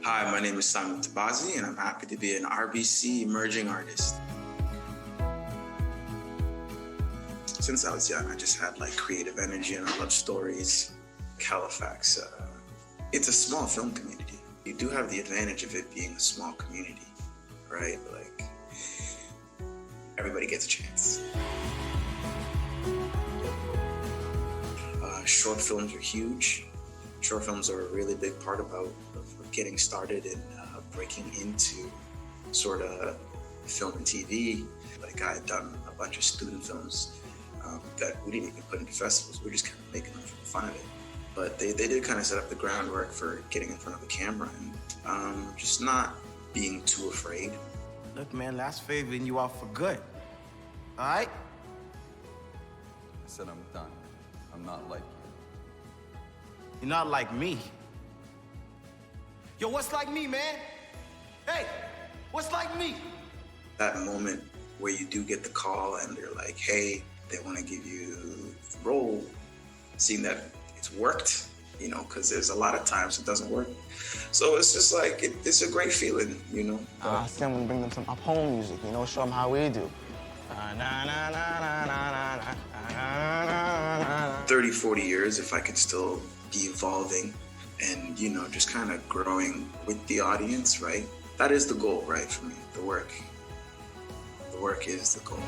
Hi, my name is Simon Tabazi, and I'm happy to be an RBC emerging artist. Since I was young, I just had like creative energy and I love stories. Halifax, it's a small film community. You do have the advantage of it being a small community, right? Like, everybody gets a chance. Short films are huge. Short films are a really big part of getting started and breaking into sort of film and TV. Like, I had done a bunch of student films that we didn't even put into festivals. We were just kind of making them for the fun of it. But they did kind of set up the groundwork for getting in front of the camera and just not being too afraid. Look, man, last favoring you out for good. All right? I said I'm done. I'm not like you. You're not like me. Yo, what's like me, man? Hey, what's like me? That moment where you do get the call and they're like, hey, they want to give you the role, seeing that it's worked, you know, because there's a lot of times it doesn't work. So it's just like, it's a great feeling, you know. I think I'm gonna bring them some up-home music, you know, show them how we do. 30, 40 years, if I could still be evolving and, you know, just kind of growing with the audience, right? That is the goal, right, for me, the work. The work is the goal.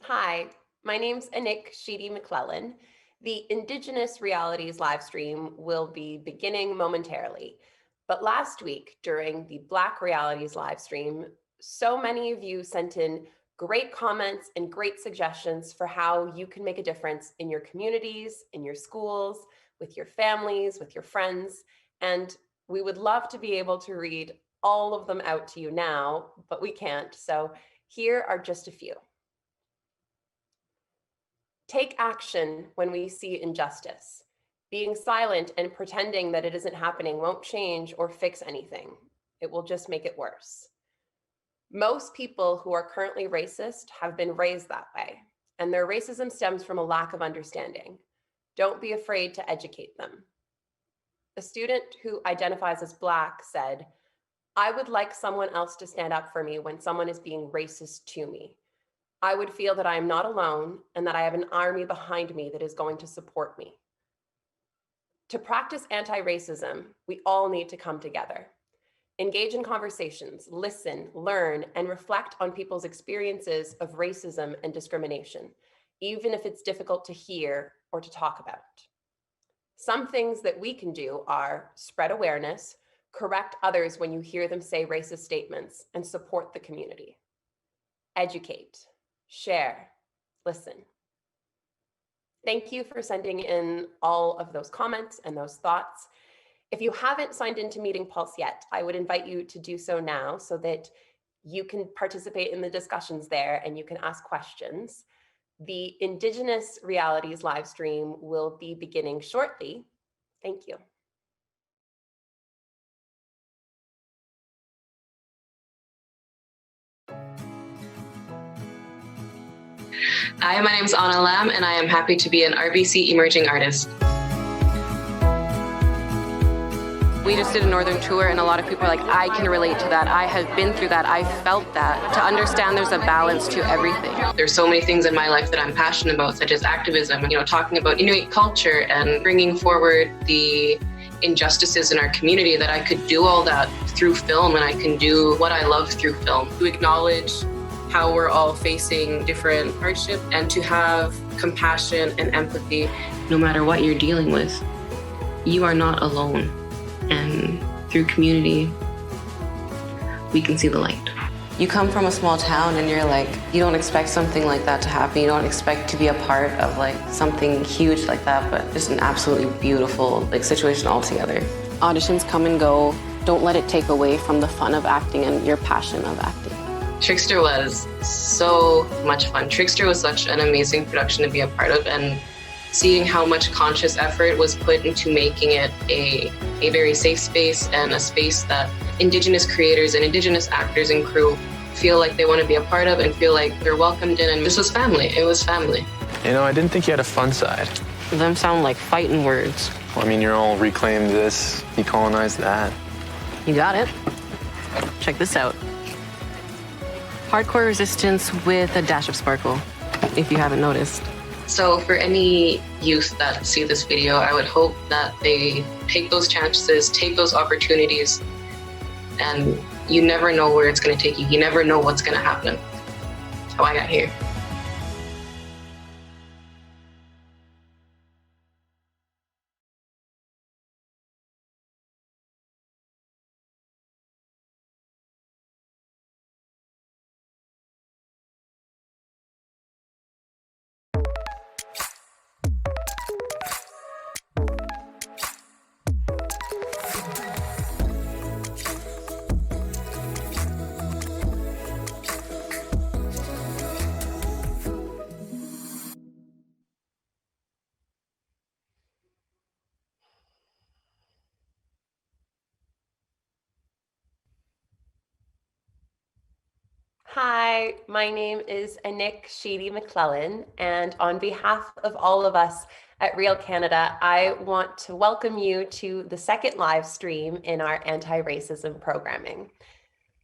Hi, my name's Anik Sheedy McClellan. The Indigenous Realities live stream will be beginning momentarily. But last week, during the Black Realities live stream, so many of you sent in great comments and great suggestions for how you can make a difference in your communities, in your schools, with your families, with your friends. And we would love to be able to read all of them out to you now, but we can't. So here are just a few. Take action when we see injustice. Being silent and pretending that it isn't happening won't change or fix anything. It will just make it worse. Most people who are currently racist have been raised that way, and their racism stems from a lack of understanding. Don't be afraid to educate them. A student who identifies as Black said, "I would like someone else to stand up for me when someone is being racist to me. I would feel that I am not alone and that I have an army behind me that is going to support me." To practice anti-racism, we all need to come together. Engage in conversations, listen, learn, and reflect on people's experiences of racism and discrimination, even if it's difficult to hear or to talk about. Some things that we can do are spread awareness, correct others when you hear them say racist statements, and support the community. Educate. Share, listen. Thank you for sending in all of those comments and those thoughts. If you haven't signed into Meeting Pulse yet, I would invite you to do so now so that you can participate in the discussions there and you can ask questions. The Indigenous Realities live stream will be beginning shortly. Thank you. Hi, my name is Anna Lam, and I am happy to be an RBC emerging artist. We just did a northern tour, and a lot of people are like, I can relate to that. I have been through that. I felt that. To understand there's a balance to everything. There's so many things in my life that I'm passionate about, such as activism, talking about Inuit culture and bringing forward the injustices in our community, that I could do all that through film, and I can do what I love through film. To acknowledge how we're all facing different hardship and to have compassion and empathy. No matter what you're dealing with, you are not alone. And through community, we can see the light. You come from a small town and you're like, you don't expect something like that to happen. You don't expect to be a part of like something huge like that, but just an absolutely beautiful situation altogether. Auditions come and go. Don't let it take away from the fun of acting and your passion of acting. Trickster was so much fun. Trickster was such an amazing production to be a part of, and seeing how much conscious effort was put into making it a very safe space and a space that Indigenous creators and Indigenous actors and crew feel like they want to be a part of and feel like they're welcomed in. And this was family. It was family. You know, I didn't think you had a fun side. Them sound like fighting words. Well, I mean, you're all reclaimed this, decolonized that. You got it. Check this out. Hardcore resistance with a dash of sparkle, if you haven't noticed. So for any youth that see this video, I would hope that they take those chances, take those opportunities, and you never know where it's going to take you. You never know what's going to happen. That's how I got here. Hi, my name is Anik Sheedy McClellan, and on behalf of all of us at Real Canada, I want to welcome you to the second live stream in our anti-racism programming.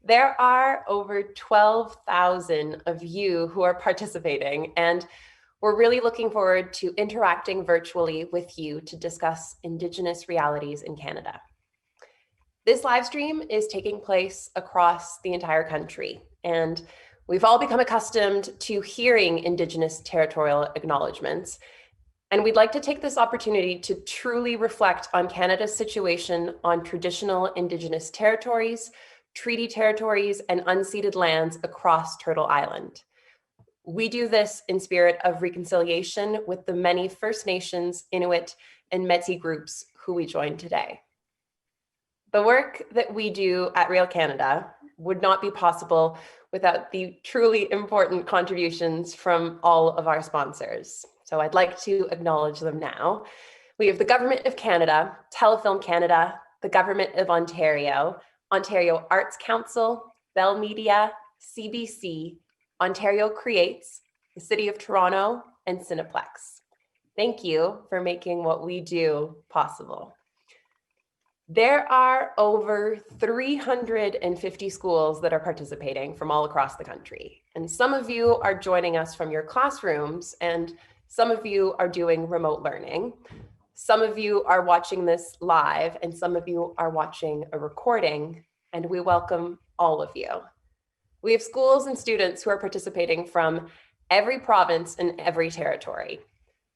There are over 12,000 of you who are participating, and we're really looking forward to interacting virtually with you to discuss Indigenous realities in Canada. This live stream is taking place across the entire country, and we've all become accustomed to hearing Indigenous territorial acknowledgements. And we'd like to take this opportunity to truly reflect on Canada's situation on traditional Indigenous territories, treaty territories, and unceded lands across Turtle Island. We do this in spirit of reconciliation with the many First Nations, Inuit, and Métis groups who we join today. The work that we do at Real Canada would not be possible without the truly important contributions from all of our sponsors. So I'd like to acknowledge them now. We have the Government of Canada, Telefilm Canada, the Government of Ontario, Ontario Arts Council, Bell Media, CBC, Ontario Creates, the City of Toronto, and Cineplex. Thank you for making what we do possible. There are over 350 schools that are participating from all across the country. And some of you are joining us from your classrooms, and some of you are doing remote learning. Some of you are watching this live, and some of you are watching a recording, and we welcome all of you. We have schools and students who are participating from every province and every territory.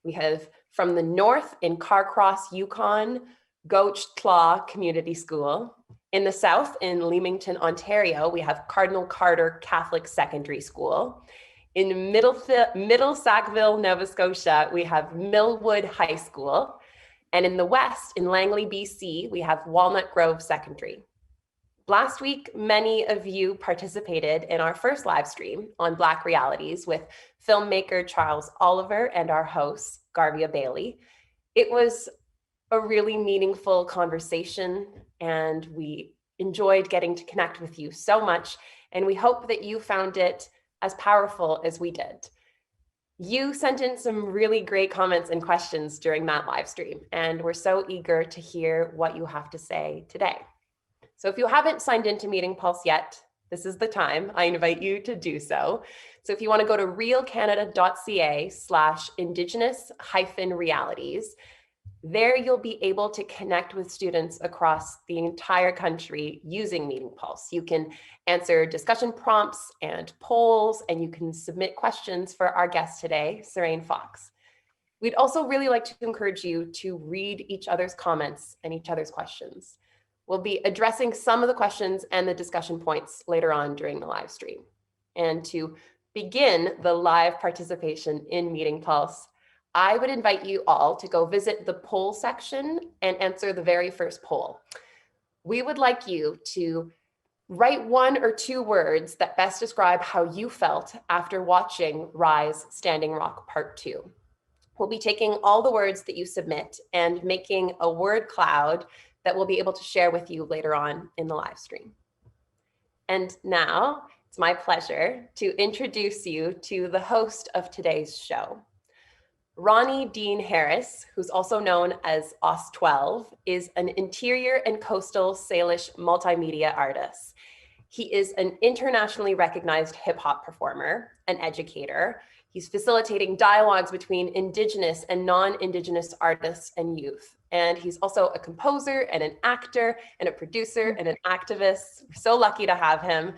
We have from the north in Carcross, Yukon, Gauche Claw Community School. In the south, in Leamington, Ontario, we have Cardinal Carter Catholic Secondary School. In Middle Sackville, Nova Scotia, we have Millwood High School. And in the west, in Langley, BC, we have Walnut Grove Secondary. Last week, many of you participated in our first live stream on Black Realities with filmmaker Charles Oliver and our host, Garvia Bailey. It was a really meaningful conversation, and we enjoyed getting to connect with you so much, and we hope that you found it as powerful as we did. You sent in some really great comments and questions during that live stream, and we're so eager to hear what you have to say today. So if you haven't signed into Meeting Pulse yet, this is the time. I invite you to do so. So if you want to go to realcanada.ca/indigenous-realities, there you'll be able to connect with students across the entire country using Meeting Pulse. You can answer discussion prompts and polls, and you can submit questions for our guest today, Serene Fox. We'd also really like to encourage you to read each other's comments and each other's questions. We'll be addressing some of the questions and the discussion points later on during the live stream. And to begin the live participation in Meeting Pulse, I would invite you all to go visit the poll section and answer the very first poll. We would like you to Write 1 or 2 words that best describe how you felt after watching Rise Standing Rock Part 2. We'll be taking all the words that you submit and making a word cloud that we'll be able to share with you later on in the live stream. And now it's my pleasure to introduce you to the host of today's show. Ronnie Dean Harris, who's also known as Os12, is an interior and coastal Salish multimedia artist. He is an internationally recognized hip hop performer, an educator. He's facilitating dialogues between Indigenous and non-Indigenous artists and youth. And he's also a composer and an actor and a producer and an activist. We're so lucky to have him.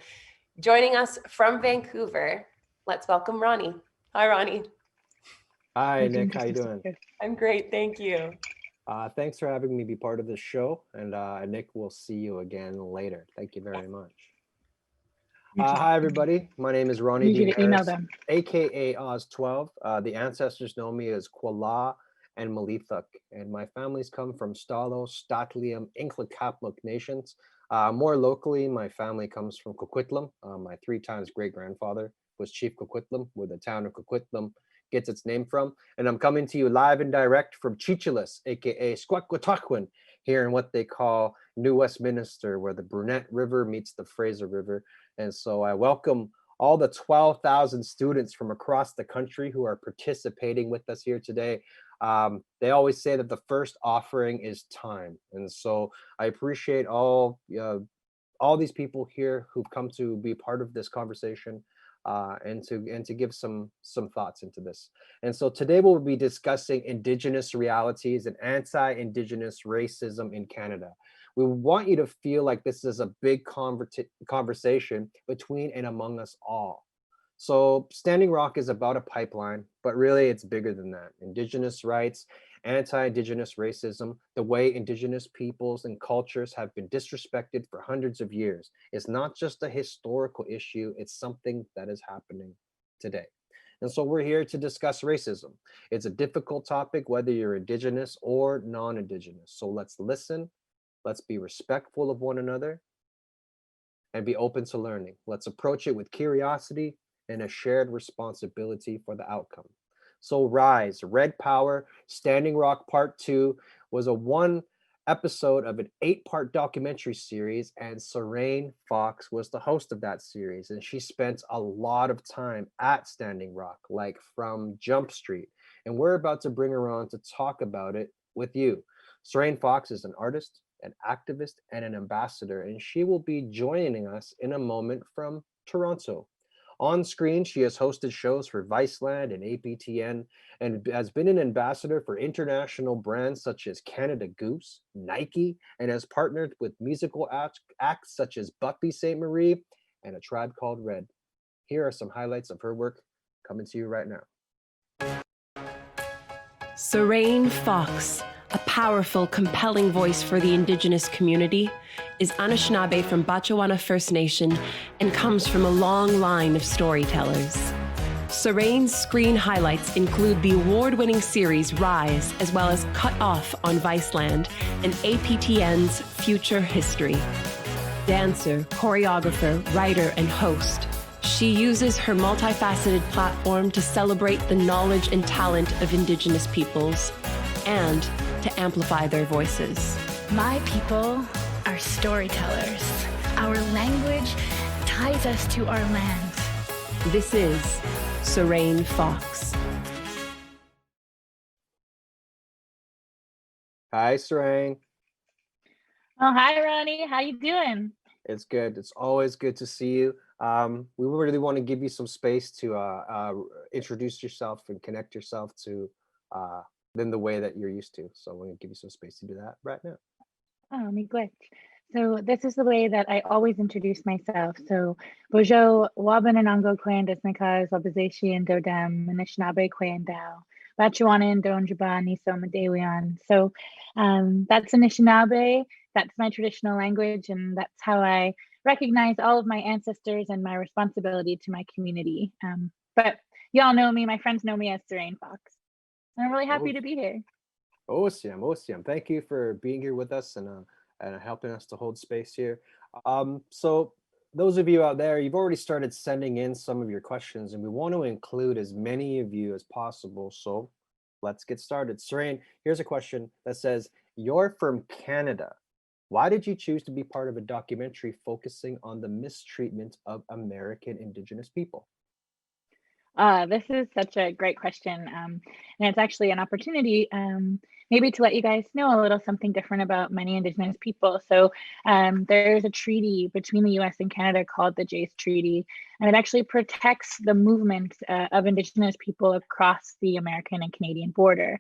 Joining us from Vancouver, let's welcome Ronnie. Hi, Ronnie. Hi, Nick. How you doing? I'm great, thank you. Thanks for having me be part of this show. And Nick, we'll see you again later. Thank you very much. Hi, everybody. My name is Ronnie Dean Harris, aka Oz12. The ancestors know me as Quala and Malithuk, and my families come from Stalo, Statlium, Inklakapluk nations. More locally, my family comes from Coquitlam. My 3 times great-grandfather was Chief Coquitlam, where the town of Coquitlam gets its name from. And I'm coming to you live and direct from Chichilas, aka Squaquataquin, here in what they call New Westminster, where the Brunette River meets the Fraser River. And so I welcome all the 12,000 students from across the country who are participating with us here today. They always say that the first offering is time. And so I appreciate all these people here who've come to be part of this conversation. And to give some thoughts into this. And so today we'll be discussing Indigenous realities and anti-Indigenous racism in Canada. We want you to feel like this is a big conversation between and among us all. So Standing Rock is about a pipeline, but really it's bigger than that. Indigenous rights, anti-Indigenous racism, the way Indigenous peoples and cultures have been disrespected for hundreds of years. It's not just a historical issue, it's something that is happening today. And so we're here to discuss racism. It's a difficult topic, whether you're Indigenous or non-Indigenous. So let's listen, let's be respectful of one another, and be open to learning. Let's approach it with curiosity and a shared responsibility for the outcome. So Rise, Red Power, Standing Rock Part 2 was a 1 episode of an 8-part documentary series, and Serene Fox was the host of that series. And she spent a lot of time at Standing Rock, like from Jump Street. And we're about to bring her on to talk about it with you. Serene Fox is an artist, an activist, and an ambassador, and she will be joining us in a moment from Toronto. On screen, she has hosted shows for Viceland and APTN and has been an ambassador for international brands such as Canada Goose, Nike, and has partnered with musical acts such as Buffy St. Marie and A Tribe Called Red. Here are some highlights of her work coming to you right now. Serene Fox, a powerful, compelling voice for the Indigenous community, is Anishinaabe from Batchewana First Nation and comes from a long line of storytellers. Serene's screen highlights include the award-winning series Rise, as well as Cut Off on Viceland and APTN's Future History. Dancer, choreographer, writer, and host, she uses her multifaceted platform to celebrate the knowledge and talent of Indigenous peoples and to amplify their voices. My people are storytellers. Our language ties us to our land. This is Serene Fox. Hi, Serene. Oh, hi, Ronnie. How you doing? It's good. It's always good to see you. We really want to give you some space to introduce yourself and connect yourself to than the way that you're used to. So we're going to give you some space to do that right now. Oh, miigwech. So this is the way that I always introduce myself. So Bojo Wabananango Kwandas Nakas Wabazashi and Dodam Anishinaabe Kwandao Batchewana and Donjaba Niso Madewian. So that's Anishinaabe. That's my traditional language, and that's how I recognize all of my ancestors and my responsibility to my community. But y'all know me, my friends know me as Serene Fox. I'm really happy to be here. Awesome. Thank you for being here with us and helping us to hold space here. So those of you out there, you've already started sending in some of your questions, and we want to include as many of you as possible. So let's get started. Serene, here's a question that says, you're from Canada. Why did you choose to be part of a documentary focusing on the mistreatment of American Indigenous people? This is such a great question. And it's actually an opportunity maybe to let you guys know a little something different about many Indigenous people. So there's a treaty between the US and Canada called the Jace Treaty, and it actually protects the movement of Indigenous people across the American and Canadian border.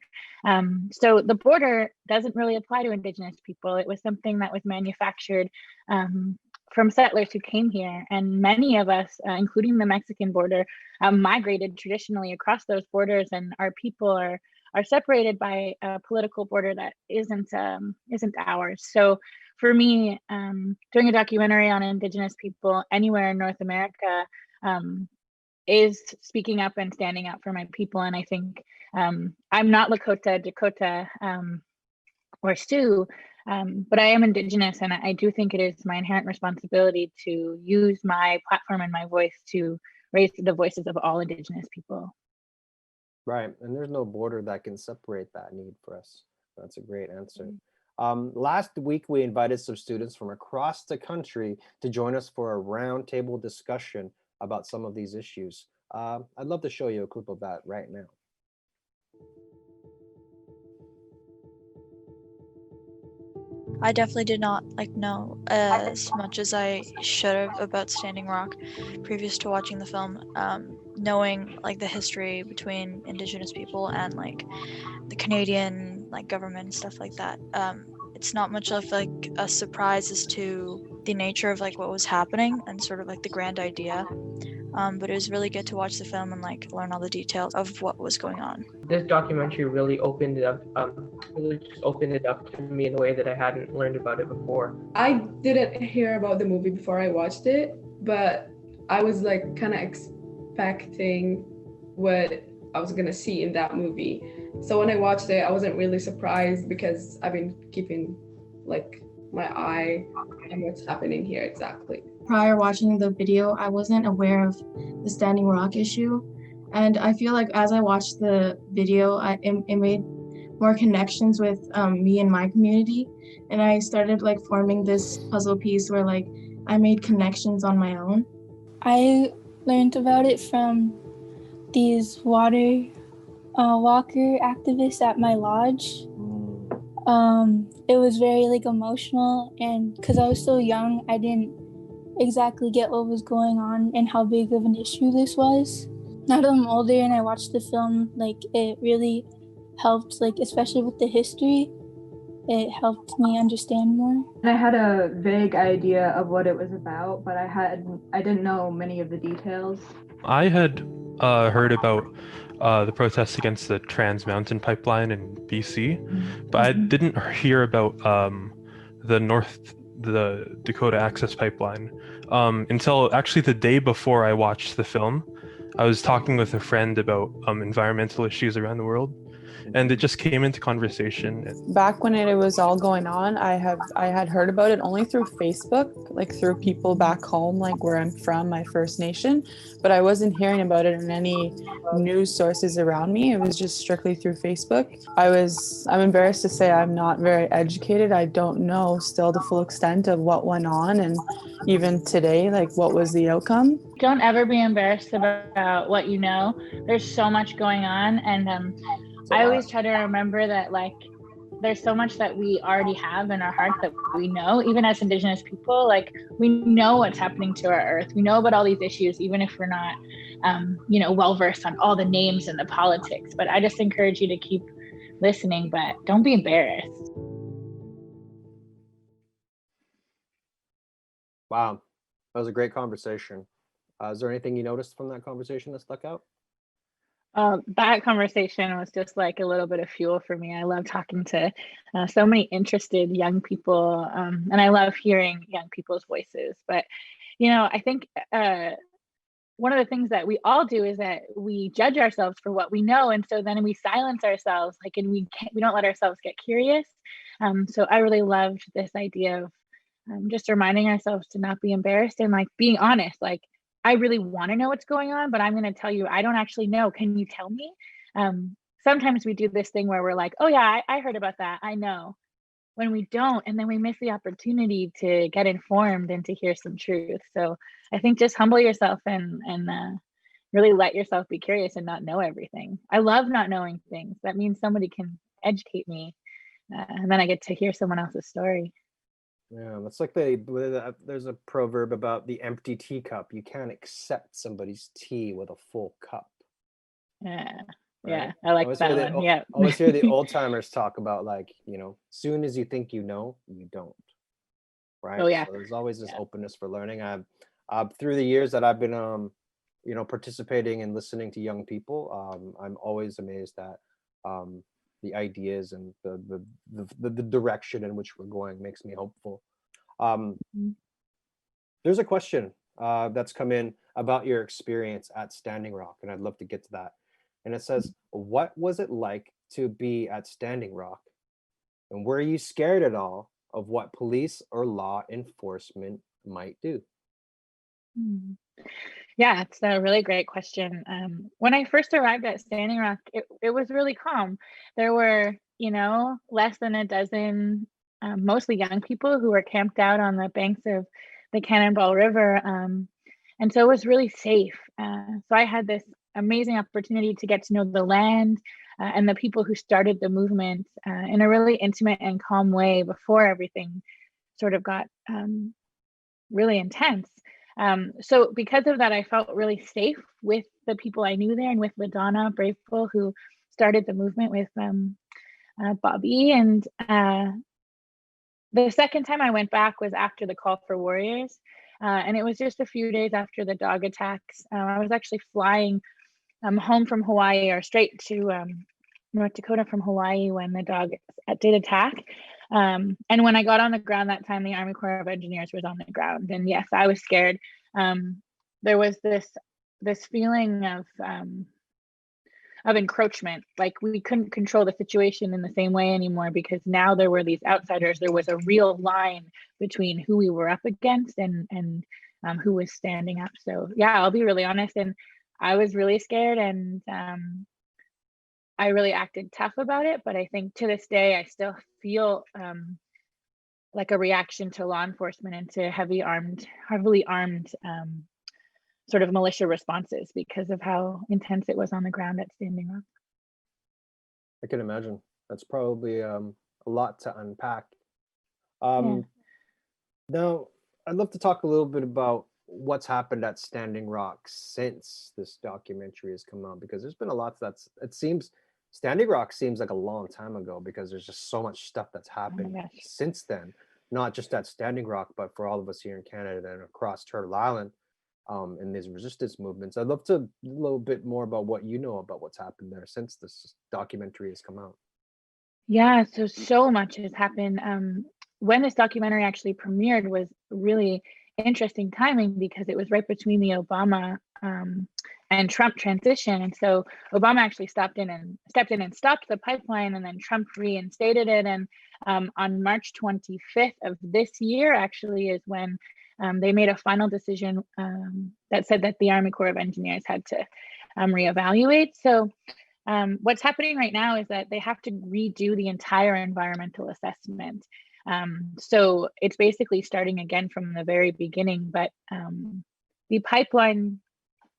So the border doesn't really apply to Indigenous people. It was something that was manufactured from settlers who came here, and many of us, including the Mexican border, migrated traditionally across those borders, and our people are separated by a political border that isn't ours. So for me, doing a documentary on Indigenous people anywhere in North America is speaking up and standing up for my people. And I think I'm not Lakota, Dakota, or Sioux, but I am Indigenous, and I do think it is my inherent responsibility to use my platform and my voice to raise the voices of all Indigenous people. Right, and there's no border that can separate that need for us. That's a great answer. Last week, we invited some students from across the country to join us for a roundtable discussion about some of these issues. I'd love to show you a clip of that right now. I definitely did not know as much as I should have about Standing Rock previous to watching the film. Knowing the history between Indigenous people and the Canadian government and stuff like that. It's not much of a surprise as to the nature of what was happening and sort of the grand idea. But it was really good to watch the film and learn all the details of what was going on. This documentary really opened it up, to me in a way that I hadn't learned about it before. I didn't hear about the movie before I watched it, but I was kind of expecting what I was gonna see in that movie. So when I watched it, I wasn't really surprised because I've been keeping my eye on what's happening here exactly. Prior watching the video, I wasn't aware of the Standing Rock issue. And I feel as I watched the video, it made more connections with me and my community. And I started forming this puzzle piece where I made connections on my own. I learned about it from these water walker activists at my lodge. It was very emotional, and because I was so young, I didn't exactly get what was going on and how big of an issue this was. Now that I'm older and I watched the film, it really helped, especially with the history, it helped me understand more. I had a vague idea of what it was about, but I didn't know many of the details. I had heard about the protests against the Trans Mountain Pipeline in BC, but I didn't hear about the Dakota Access Pipeline until actually the day before I watched the film. I was talking with a friend about environmental issues around the world, and it just came into conversation. Back when it was all going on, I had heard about it only through Facebook, through people back home, where I'm from, my First Nation, but I wasn't hearing about it in any news sources around me. It was just strictly through Facebook. I'm embarrassed to say I'm not very educated. I don't know still the full extent of what went on, and even today, what was the outcome. Don't ever be embarrassed about what you know. There's so much going on, and I always try to remember that there's so much that we already have in our hearts that we know, even as Indigenous people, we know what's happening to our earth. We know about all these issues, even if we're not, well-versed on all the names and the politics. But I just encourage you to keep listening, but don't be embarrassed. Wow, that was a great conversation. Is there anything you noticed from that conversation that stuck out? That conversation was just a little bit of fuel for me. I love talking to so many interested young people, and I love hearing young people's voices. But, I think one of the things that we all do is that we judge ourselves for what we know, and so then we silence ourselves, and we don't let ourselves get curious. So I really loved this idea of just reminding ourselves to not be embarrassed and like being honest. Like, I really want to know what's going on, but I'm going to tell you, I don't actually know. Can you tell me? Sometimes we do this thing where we're like, oh yeah, I heard about that. I know. When we don't, and then we miss the opportunity to get informed and to hear some truth. So I think just humble yourself and really let yourself be curious and not know everything. I love not knowing things. That means somebody can educate me, and then I get to hear someone else's story. Yeah, that's like there's a proverb about the empty teacup. You can't accept somebody's tea with a full cup. Yeah. Right? Yeah, I like that one. Yeah. I always hear the old timers talk about like, soon as you think you know, you don't. Right. Oh yeah. So there's always this openness for learning. Through the years that I've been participating and listening to young people, I'm always amazed at the ideas and the direction in which we're going makes me hopeful. There's a question that's come in about your experience at Standing Rock, and I'd love to get to that. And it says, what was it like to be at Standing Rock? And were you scared at all of what police or law enforcement might do? Yeah, it's a really great question. When I first arrived at Standing Rock, it was really calm. There were, less than a dozen, mostly young people who were camped out on the banks of the Cannonball River. And so it was really safe. So I had this amazing opportunity to get to know the land and the people who started the movement in a really intimate and calm way before everything sort of got really intense. So because of that, I felt really safe with the people I knew there and with LaDonna Braveful, who started the movement with Bobby. And the second time I went back was after the Call for Warriors. And it was just a few days after the dog attacks. I was actually flying home from Hawaii, or straight to North Dakota from Hawaii when the dog did attack. And when I got on the ground that time, the Army Corps of Engineers was on the ground. And yes, I was scared. There was this feeling of encroachment, like we couldn't control the situation in the same way anymore, because now there were these outsiders. There was a real line between who we were up against and who was standing up. So yeah, I'll be really honest. And I was really scared, and I really acted tough about it. But I think to this day, I still feel like a reaction to law enforcement and to heavily armed sort of militia responses because of how intense it was on the ground at Standing Rock. I can imagine. That's probably a lot to unpack. Now, I'd love to talk a little bit about what's happened at Standing Rock since this documentary has come out, because there's been a lot Standing Rock seems like a long time ago, because there's just so much stuff that's happened since then, not just at Standing Rock, but for all of us here in Canada and across Turtle Island in these resistance movements. I'd love to a little bit more about what you know about what's happened there since this documentary has come out. Yeah, so much has happened. When this documentary actually premiered was really interesting timing, because it was right between the Obama and Trump transition. And so Obama actually stepped in and stopped the pipeline, and then Trump reinstated it. And on March 25th of this year actually is when they made a final decision that said that the Army Corps of Engineers had to reevaluate. So what's happening right now is that they have to redo the entire environmental assessment. So it's basically starting again from the very beginning, but the pipeline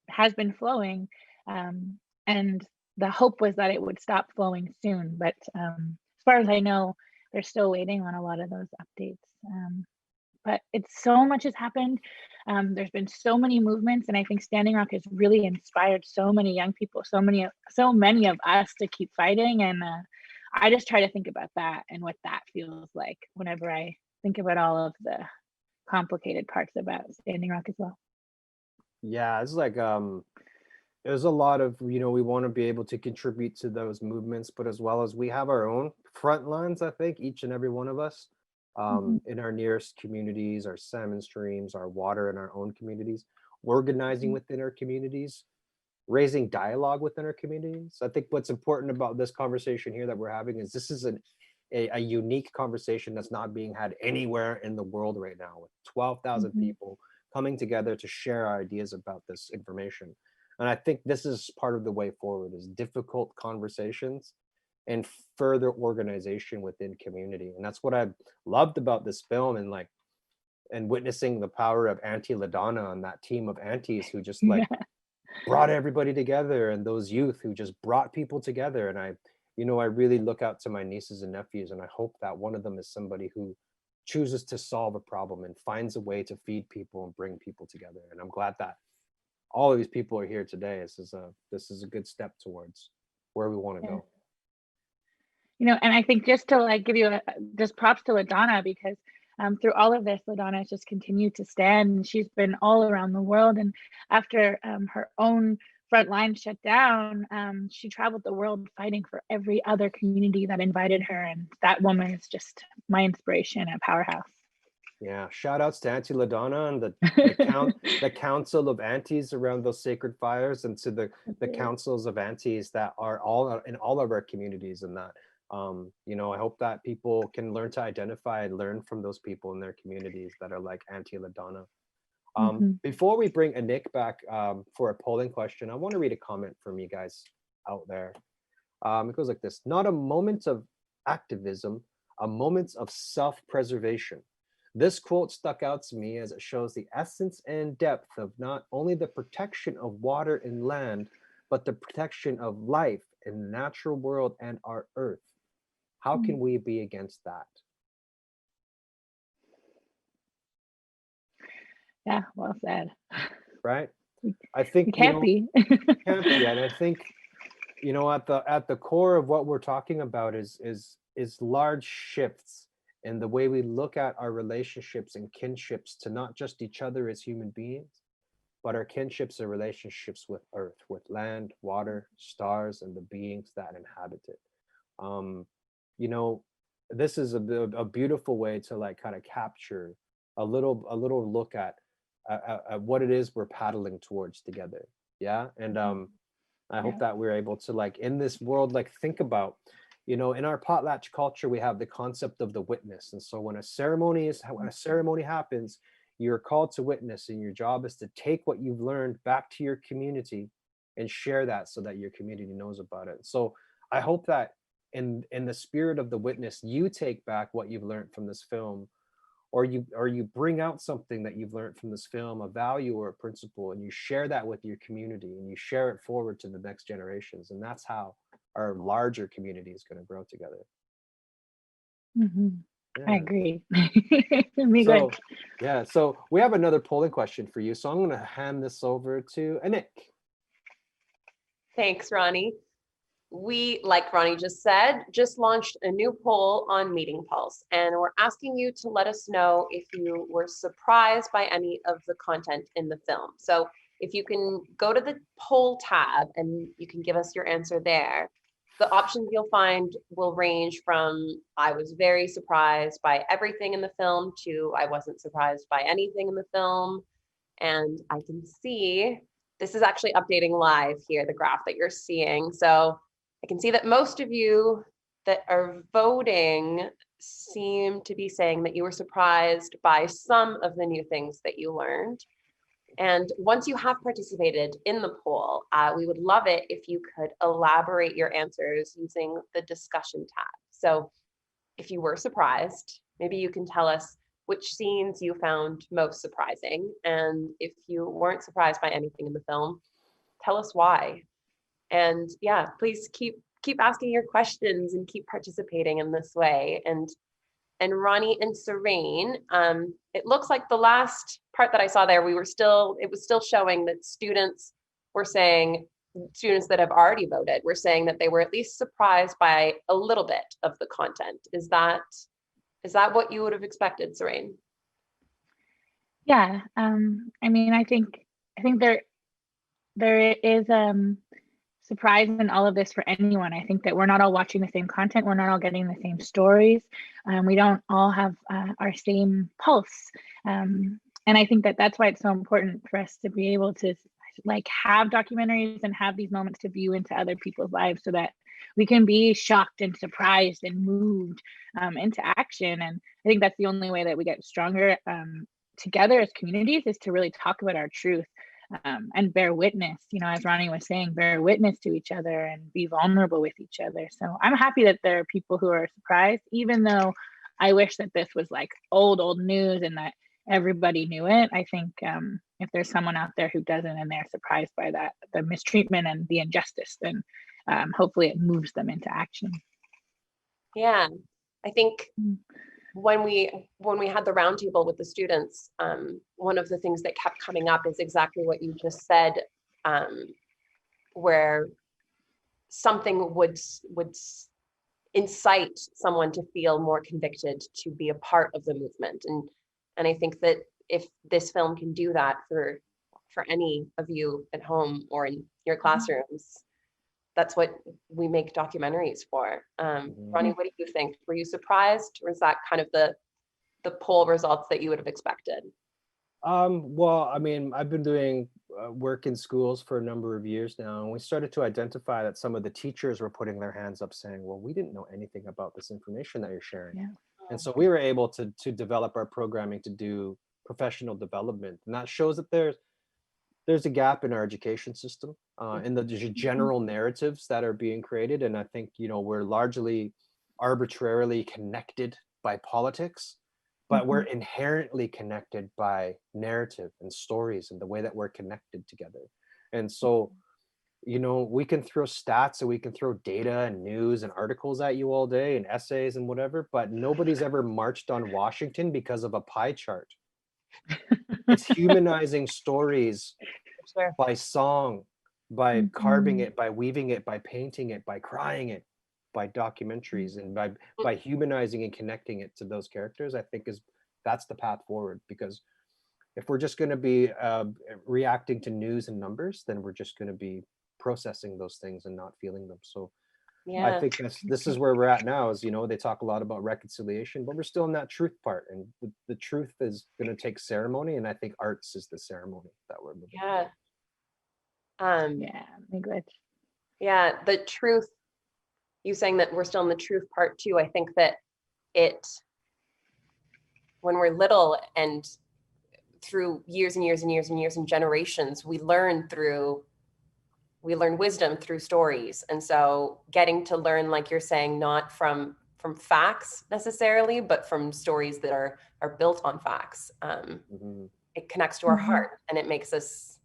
has been flowing, and the hope was that it would stop flowing soon. But as far as I know, they're still waiting on a lot of those updates. But so much has happened. There's been so many movements, and I think Standing Rock has really inspired so many young people, so many of us to keep fighting. And I just try to think about that and what that feels like whenever I think about all of the complicated parts about Standing Rock as well. Yeah, it's like there's a lot of, we want to be able to contribute to those movements, but as well as we have our own front lines, I think, each and every one of us in our nearest communities, our salmon streams, our water in our own communities, organizing within our communities, raising dialogue within our communities. I think what's important about this conversation here that we're having is this is an a unique conversation that's not being had anywhere in the world right now, with 12,000 people coming together to share our ideas about this information. And I think this is part of the way forward, is difficult conversations and further organization within community. And that's what I loved about this film, and witnessing the power of Auntie LaDonna and that team of aunties who just brought everybody together, and those youth who just brought people together. And I really look out to my nieces and nephews, and I hope that one of them is somebody who chooses to solve a problem and finds a way to feed people and bring people together. And I'm glad that all of these people are here today. This is a good step towards where we want to go. And I think just to give you just props to LaDonna, because through all of this, LaDonna has just continued to stand. She's been all around the world, and after her own front line shut down, she traveled the world fighting for every other community that invited her, and that woman is just my inspiration, a powerhouse. Yeah, shout outs to Auntie LaDonna and the council of aunties around those sacred fires, and to the councils of aunties that are all in all of our communities. And that I hope that people can learn to identify and learn from those people in their communities that are like Auntie LaDonna. Before we bring Anik back for a polling question, I want to read a comment from you guys out there. It goes like this: not a moment of activism, a moment of self-preservation. This quote stuck out to me as it shows the essence and depth of not only the protection of water and land, but the protection of life in the natural world and our earth. How can we be against that? Yeah, well said. Right? I think it can't be. Can't be. And I think, at the core of what we're talking about is large shifts in the way we look at our relationships and kinships to not just each other as human beings, but our kinships and relationships with earth, with land, water, stars, and the beings that inhabit it. This is a beautiful way to kind of capture a little look at what it is we're paddling towards together. Yeah. And I hope that we're able to in this world, think about, in our potlatch culture, we have the concept of the witness. And so when a ceremony happens, you're called to witness, and your job is to take what you've learned back to your community and share that so that your community knows about it. So I hope that in the spirit of the witness, you take back what you've learned from this film, or you bring out something that you've learned from this film, a value or a principle, and you share that with your community, and you share it forward to the next generations. And that's how our larger community is going to grow together. Yeah. I agree. So we have another polling question for you. So I'm going to hand this over to Anik. Thanks, Ronnie. We, like Ronnie just said, just launched a new poll on Meeting Pulse, and we're asking you to let us know if you were surprised by any of the content in the film. So if you can go to the poll tab and you can give us your answer there. The options you'll find will range from I was very surprised by everything in the film to I wasn't surprised by anything in the film. And I can see, this is actually updating live here, the graph that you're seeing. So I can see that most of you that are voting seem to be saying that you were surprised by some of the new things that you learned. And once you have participated in the poll, we would love it if you could elaborate your answers using the discussion tab. So if you were surprised, maybe you can tell us which scenes you found most surprising. And if you weren't surprised by anything in the film, tell us why. And yeah, please keep asking your questions and keep participating in this way. And Ronnie and Serene, it looks like the last part that I saw there, it was still showing that students that have already voted were saying that they were at least surprised by a little bit of the content. Is that what you would have expected, Serene? Yeah, I mean, I think there is surprise in all of this for anyone. I think that we're not all watching the same content. We're not all getting the same stories. We don't all have our same pulse. And I think that that's why it's so important for us to be able to like have documentaries and have these moments to view into other people's lives so that we can be shocked and surprised and moved into action. And I think that's the only way that we get stronger together as communities, is to really talk about our truth and bear witness, as Ronnie was saying, bear witness to each other and be vulnerable with each other. So I'm happy that there are people who are surprised, even though I wish that this was like old news and that everybody knew it. I think if there's someone out there who doesn't and they're surprised by that, the mistreatment and the injustice, then hopefully it moves them into action. Yeah, I think when we had the roundtable with the students, one of the things that kept coming up is exactly what you just said, where something would incite someone to feel more convicted to be a part of the movement. And I think that if this film can do that for any of you at home or in your classrooms, that's what we make documentaries for. Ronnie, what do you think? Were you surprised, or is that kind of the poll results that you would have expected? Well, I mean, I've been doing work in schools for a number of years now, and we started to identify that some of the teachers were putting their hands up saying, well, we didn't know anything about this information that you're sharing. Yeah. And so we were able to develop our programming to do professional development. And that shows that there's a gap in our education system, in the general narratives that are being created. And I think, we're largely arbitrarily connected by politics, but we're inherently connected by narrative and stories and the way that we're connected together. And so, we can throw stats and we can throw data and news and articles at you all day and essays and whatever, but nobody's ever marched on Washington because of a pie chart. It's humanizing stories by song, by carving it, by weaving it, by painting it, by crying it, by documentaries, and by humanizing and connecting it to those characters. I think that's the path forward, because if we're just going to be reacting to news and numbers, then we're just going to be processing those things and not feeling them. So yeah. I think this is where we're at now, is, they talk a lot about reconciliation, but we're still in that truth part. And the truth is going to take ceremony. And I think arts is the ceremony that we're moving. Yeah. Good. Yeah. The truth, you saying that we're still in the truth part too. I think that when we're little and through years and years and years and years and generations, we learn wisdom through stories. And so getting to learn, like you're saying, not from facts necessarily, but from stories that are built on facts. It connects to our heart, and it makes us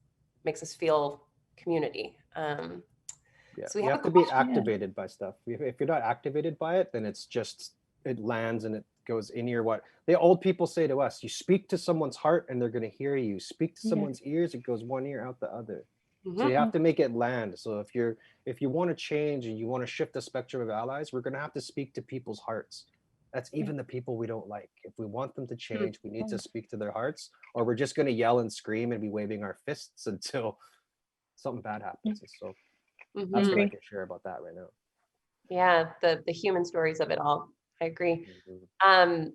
feel community. So you have to be activated by stuff. If you're not activated by it, then it lands and it goes in your what the old people say to us: you speak to someone's heart and they're going to hear you. Speak to someone's ears, it goes one ear out the other. So you have to make it land. So if you want to change and you want to shift the spectrum of allies, we're going to have to speak to people's hearts. That's even the people we don't like. If we want them to change, we need to speak to their hearts, or we're just going to yell and scream and be waving our fists until something bad happens. So that's what I can share about that right now. Yeah, the human stories of it all. I agree. So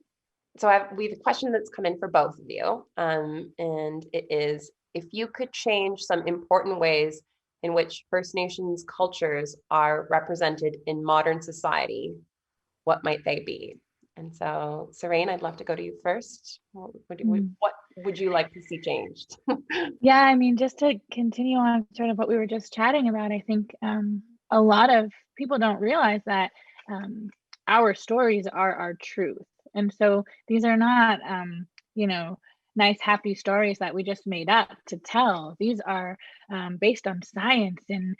we have a question that's come in for both of you, and it is: if you could change some important ways in which First Nations cultures are represented in modern society, what might they be? And so, Serene, I'd love to go to you first. What would you like to see changed? Yeah, I mean, just to continue on sort of what we were just chatting about, I think a lot of people don't realize that our stories are our truth. And so these are not, nice, happy stories that we just made up to tell. These are based on science and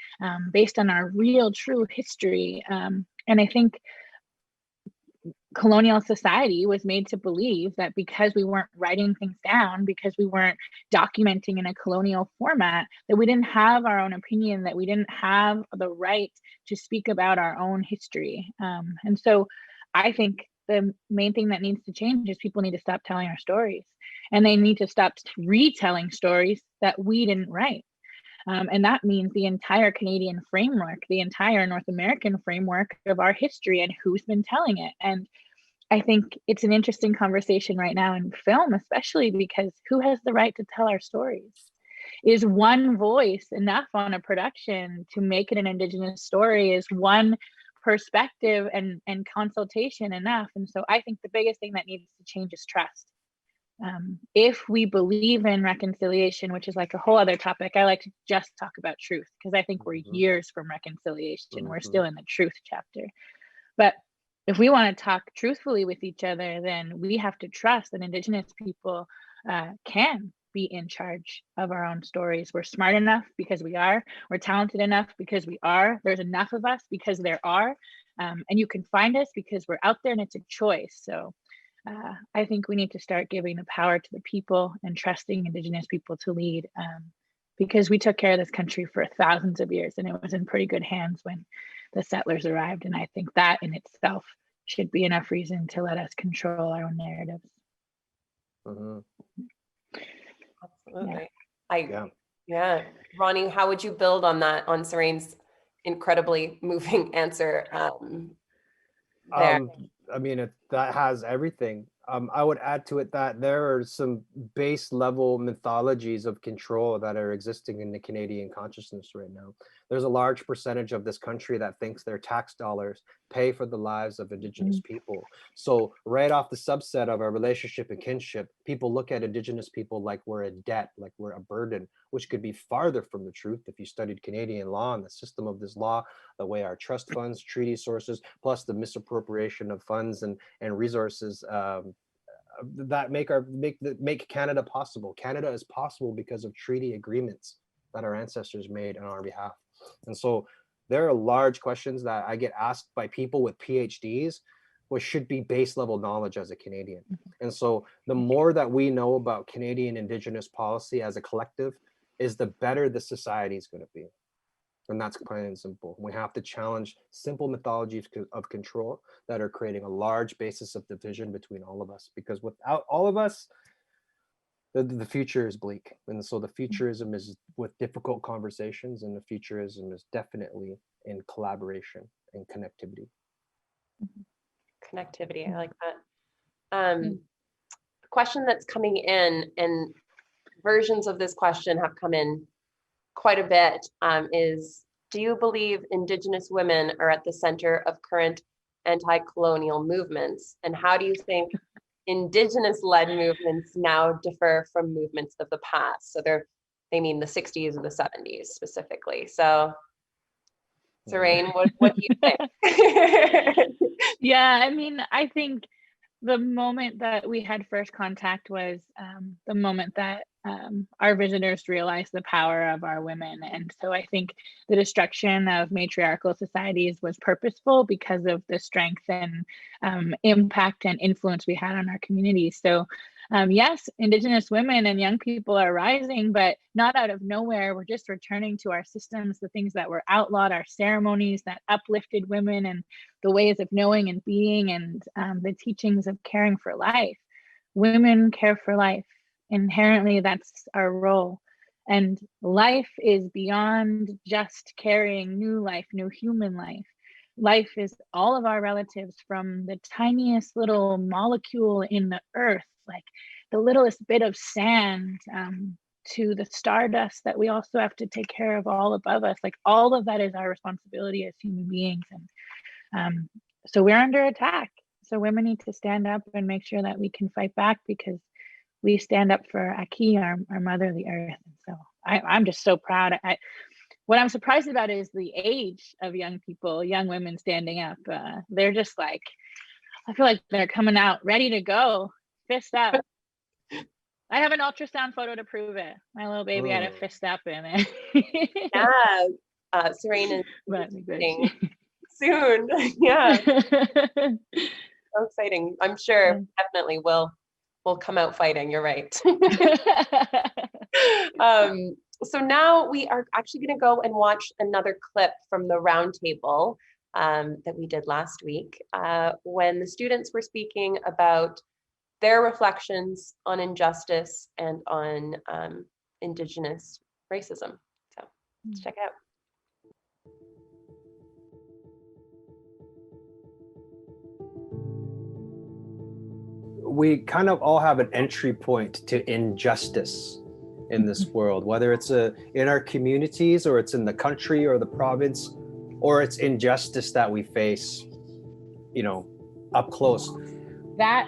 based on our real, true history. And I think colonial society was made to believe that because we weren't writing things down, because we weren't documenting in a colonial format, that we didn't have our own opinion, that we didn't have the right to speak about our own history. And so I think the main thing that needs to change is people need to stop telling our stories, and they need to stop retelling stories that we didn't write. And that means the entire Canadian framework, the entire North American framework of our history and who's been telling it. And I think it's an interesting conversation right now in film, especially because who has the right to tell our stories? is one voice enough on a production to make it an Indigenous story? Is one perspective and consultation enough? And so I think the biggest thing that needs to change is trust. If we believe in reconciliation, which is like a whole other topic, I like to just talk about truth because I think we're years from reconciliation. We're still in the truth chapter. But if we want to talk truthfully with each other, then we have to trust that Indigenous people can be in charge of our own stories. We're smart enough because we are. We're talented enough because we are. There's enough of us because there are. And you can find us because we're out there, and it's a choice. So I think we need to start giving the power to the people and trusting Indigenous people to lead, because we took care of this country for thousands of years, and it was in pretty good hands when the settlers arrived. And I think that in itself should be enough reason to let us control our own narratives. Absolutely. Yeah. Ronnie, how would you build on that, on Serene's incredibly moving answer? I mean, that has everything. I would add to it that there are some base level mythologies of control that are existing in the Canadian consciousness right now. There's a large percentage of this country that thinks their tax dollars pay for the lives of Indigenous people. So right off the subset of our relationship and kinship, people look at Indigenous people like we're a debt, like we're a burden, which could be farther from the truth if you studied Canadian law and the system of this law, the way our trust funds, treaty sources, plus the misappropriation of funds and resources that make Canada possible. Canada is possible because of treaty agreements that our ancestors made on our behalf. And so there are large questions that I get asked by people with PhDs, which should be base level knowledge as a Canadian. And so the more that we know about Canadian Indigenous policy as a collective, is the better the society is going to be. And that's plain and simple. We have to challenge simple mythologies of control that are creating a large basis of division between all of us, because without all of us, the future is bleak. And so the futurism is with difficult conversations, and the futurism is definitely in collaboration and connectivity. Connectivity, I like that. The question that's coming in, and versions of this question have come in quite a bit, is, do you believe Indigenous women are at the center of current anti-colonial movements? And how do you think Indigenous-led movements now differ from movements of the past? So they mean the 60s and the 70s specifically. So Serene, what do you think? Yeah, I mean, I think the moment that we had first contact was the moment that our visitors realized the power of our women. And so I think the destruction of matriarchal societies was purposeful because of the strength and impact and influence we had on our communities. So yes, Indigenous women and young people are rising, but not out of nowhere. We're just returning to our systems, the things that were outlawed, our ceremonies that uplifted women, and the ways of knowing and being, and the teachings of caring for life. Women care for life. Inherently, that's our role. And life is beyond just carrying new life, new human life. Life is all of our relatives, from the tiniest little molecule in the earth, like the littlest bit of sand, to the stardust that we also have to take care of all above us. Like all of that is our responsibility as human beings. And so we're under attack. So women need to stand up and make sure that we can fight back, because we stand up for Aki, our mother, the earth. And so I'm just so proud. What I'm surprised about is the age of young people, young women standing up. They're just like, I feel like they're coming out ready to go, fist up. I have an ultrasound photo to prove it. My little baby had a fist up in it. Yeah, Serene is soon. Yeah, so exciting. I'm sure definitely we'll come out fighting. You're right. So now we are actually going to go and watch another clip from the roundtable that we did last week, when the students were speaking about their reflections on injustice and on Indigenous racism. So let's check it out. We kind of all have an entry point to injustice in this world, whether it's in our communities, or it's in the country or the province, or it's injustice that we face, up close. That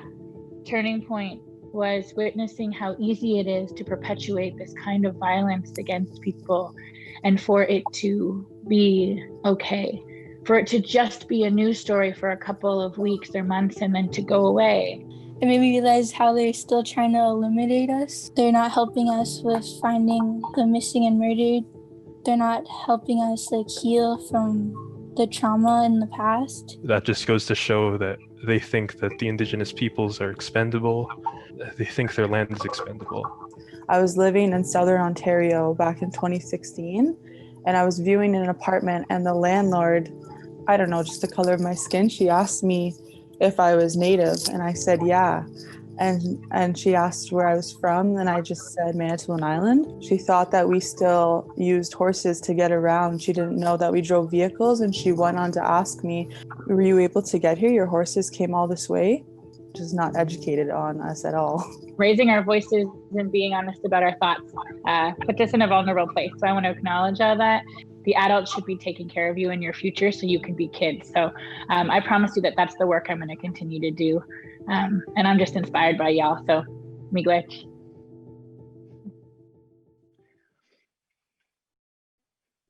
turning point was witnessing how easy it is to perpetuate this kind of violence against people, and for it to be okay, for it to just be a news story for a couple of weeks or months and then to go away. It made me realize how they're still trying to eliminate us. They're not helping us with finding the missing and murdered. They're not helping us heal from the trauma in the past. That just goes to show that they think that the Indigenous peoples are expendable. They think their land is expendable. I was living in Southern Ontario back in 2016, and I was viewing an apartment, and the landlord, I don't know, just the color of my skin, she asked me if I was Native, and I said yeah. And she asked where I was from, and I just said Manitoulin Island. She thought that we still used horses to get around. She didn't know that we drove vehicles, and she went on to ask me, were you able to get here? Your horses came all this way? Just not educated on us at all. Raising our voices and being honest about our thoughts puts us in a vulnerable place. So I want to acknowledge all that. The adults should be taking care of you in your future so you can be kids. So I promise you that that's the work I'm going to continue to do. And I'm just inspired by y'all. So miigwech.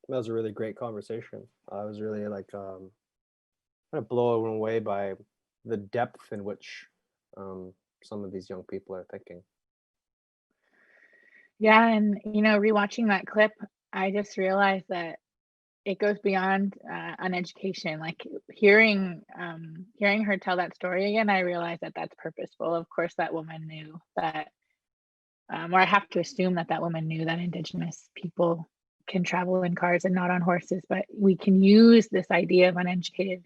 That was a really great conversation. I was really kind of blown away by the depth in which some of these young people are thinking. Yeah, and rewatching that clip, I just realized that it goes beyond an education. Like hearing her tell that story again, I realized that that's purposeful. Of course, that woman knew that, or I have to assume that woman knew that Indigenous people can travel in cars and not on horses, but we can use this idea of uneducated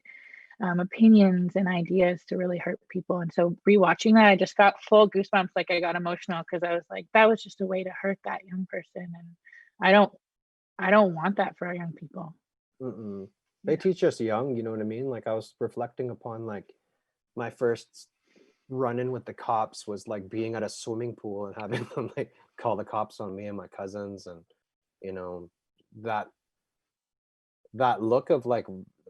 opinions and ideas to really hurt people. And so rewatching that, I just got full goosebumps. Like I got emotional because I was like, that was just a way to hurt that young person. And I don't want that for our young people. They teach us young, you know what I mean? Like I was reflecting upon my first run-in with the cops was being at a swimming pool and having them call the cops on me and my cousins, and that look of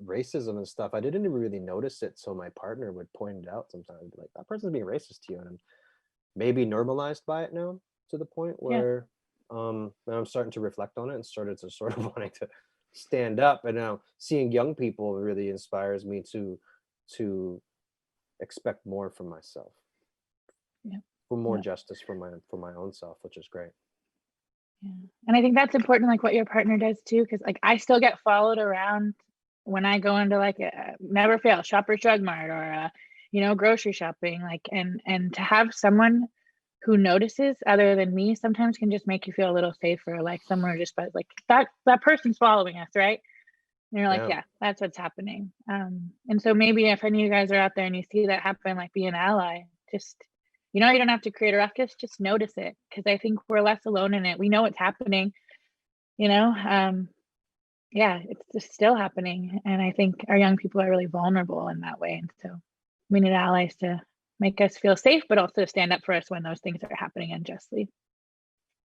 racism and stuff. I didn't really notice it, so my partner would point it out sometimes, like, that person's being racist to you, and I'm maybe normalized by it now to the point where now I'm starting to reflect on it and started to sort of wanting to stand up. And now seeing young people really inspires me to expect more from myself, for more justice for my own self, which is great. Yeah. And I think that's important, like what your partner does too, because I still get followed around when I go into a never fail Shoppers Drug Mart or grocery shopping, and to have someone who notices other than me sometimes can just make you feel a little safer, like someone just that person's following us, right? And you're like, yeah, that's what's happening. And so maybe if any of you guys are out there and you see that happen, be an ally. Just you don't have to create a ruckus, just notice it, because I think we're less alone in it. We know it's happening, it's just still happening. And I think our young people are really vulnerable in that way. And so we need allies to make us feel safe, but also stand up for us when those things are happening unjustly.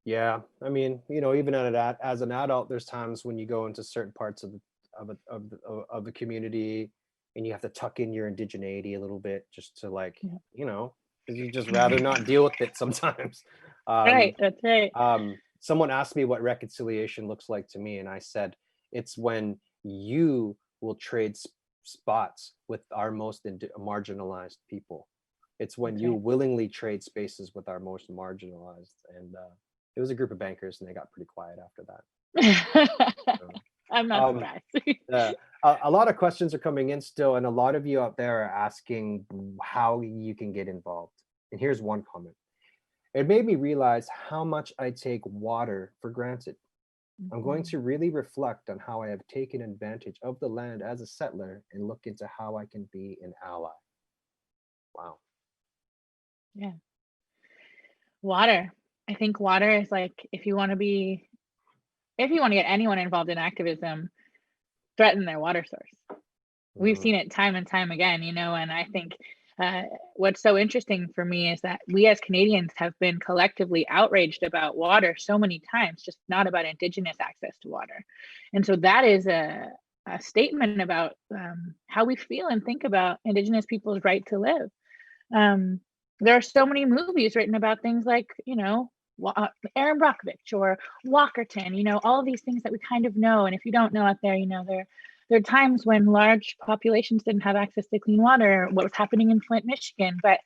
Yeah, I mean, even as an adult, there's times when you go into certain parts of the community and you have to tuck in your indigeneity a little bit just to you just rather not deal with it sometimes. Right, that's right. Someone asked me what reconciliation looks like to me, and I said it's when you will trade spots with our most marginalized people. It's when you willingly trade spaces with our most marginalized. And it was a group of bankers, and they got pretty quiet after that. I'm not surprised. A lot of questions are coming in still, and a lot of you out there are asking how you can get involved. And here's one comment. It made me realize how much I take water for granted. I'm going to really reflect on how I have taken advantage of the land as a settler and look into how I can be an ally. Wow. Yeah. Water. I think water is if you want to get anyone involved in activism, threaten their water source. We've seen it time and time again, and I think what's so interesting for me is that we as Canadians have been collectively outraged about water so many times, just not about Indigenous access to water. And so that is a statement about how we feel and think about Indigenous people's right to live. There are so many movies written about things like, Aaron Brockovich or Walkerton, all of these things that we kind of know. And if you don't know out there, there are times when large populations didn't have access to clean water, what was happening in Flint, Michigan. But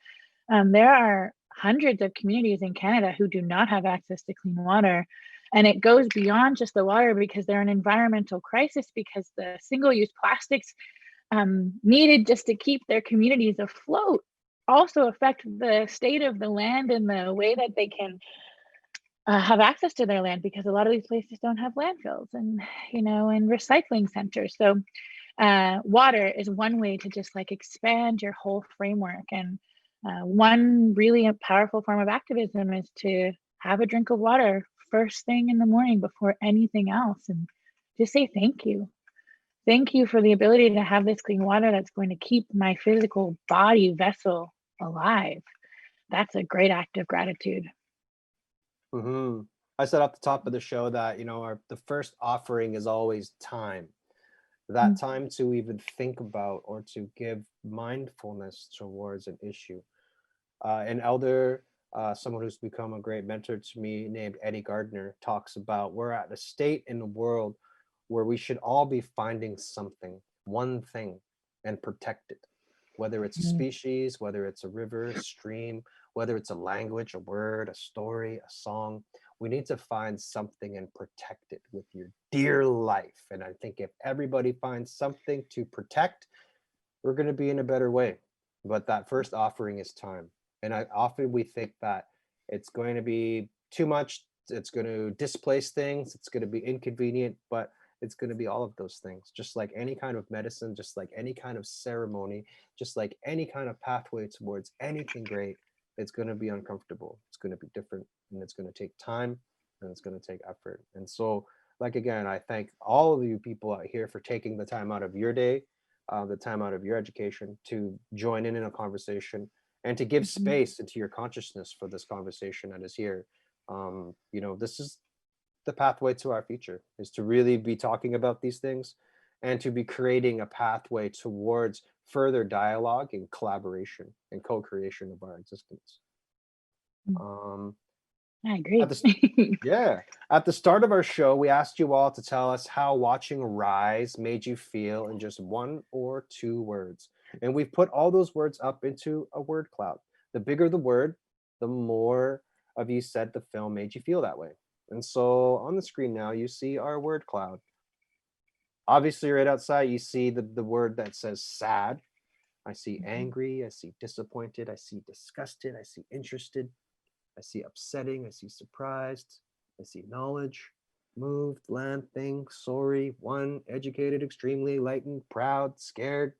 there are hundreds of communities in Canada who do not have access to clean water. And it goes beyond just the water because they're an environmental crisis, because the single-use plastics needed just to keep their communities afloat also affect the state of the land and the way that they can have access to their land, because a lot of these places don't have landfills and and recycling centers. So water is one way to just like expand your whole framework. And one really powerful form of activism is to have a drink of water first thing in the morning before anything else, and just say thank you. Thank you for the ability to have this clean water that's going to keep my physical body vessel alive. That's a great act of gratitude. Mm-hmm. I said at the top of the show that the first offering is always time. That time to even think about or to give mindfulness towards an issue. An elder, someone who's become a great mentor to me, named Eddie Gardner, talks about we're at a state in the world where we should all be finding something, one thing, and protect it. Whether it's a species, whether it's a river, stream, whether it's a language, a word, a story, a song, we need to find something and protect it with your dear life. And I think if everybody finds something to protect, we're going to be in a better way. But that first offering is time. And often we think that it's going to be too much, it's going to displace things, it's going to be inconvenient, but it's going to be all of those things. Just like any kind of medicine, just like any kind of ceremony, just like any kind of pathway towards anything great, it's going to be uncomfortable. It's going to be different, and it's going to take time, and it's going to take effort. And so, like, again, I thank all of you people out here for taking the time out of your day, the time out of your education to join in a conversation and to give space into your consciousness for this conversation that is here. This is the pathway to our future, is to really be talking about these things and to be creating a pathway towards further dialogue and collaboration and co-creation of our existence. I agree. At the start of our show, we asked you all to tell us how watching Rise made you feel in just 1 or 2 words. And we've put all those words up into a word cloud. The bigger the word, the more of you said the film made you feel that way. And so on the screen now, you see our word cloud. Obviously, right outside, you see the word that says sad. I see angry, I see disappointed, I see disgusted, I see interested, I see upsetting, I see surprised, I see knowledge, moved, land, think, sorry, one, educated, extremely, enlightened, proud, scared.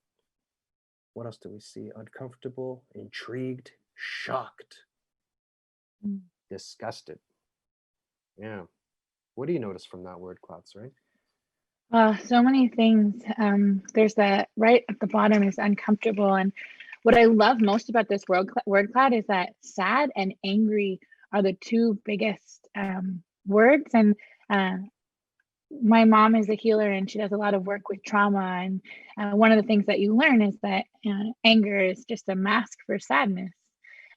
What else do we see? Uncomfortable, intrigued, shocked, disgusted. Yeah. What do you notice from that word cloud, right? So many things. There's that right at the bottom is uncomfortable. And what I love most about this word cloud is that sad and angry are the 2 biggest words. And my mom is a healer, and she does a lot of work with trauma. And one of the things that you learn is that anger is just a mask for sadness.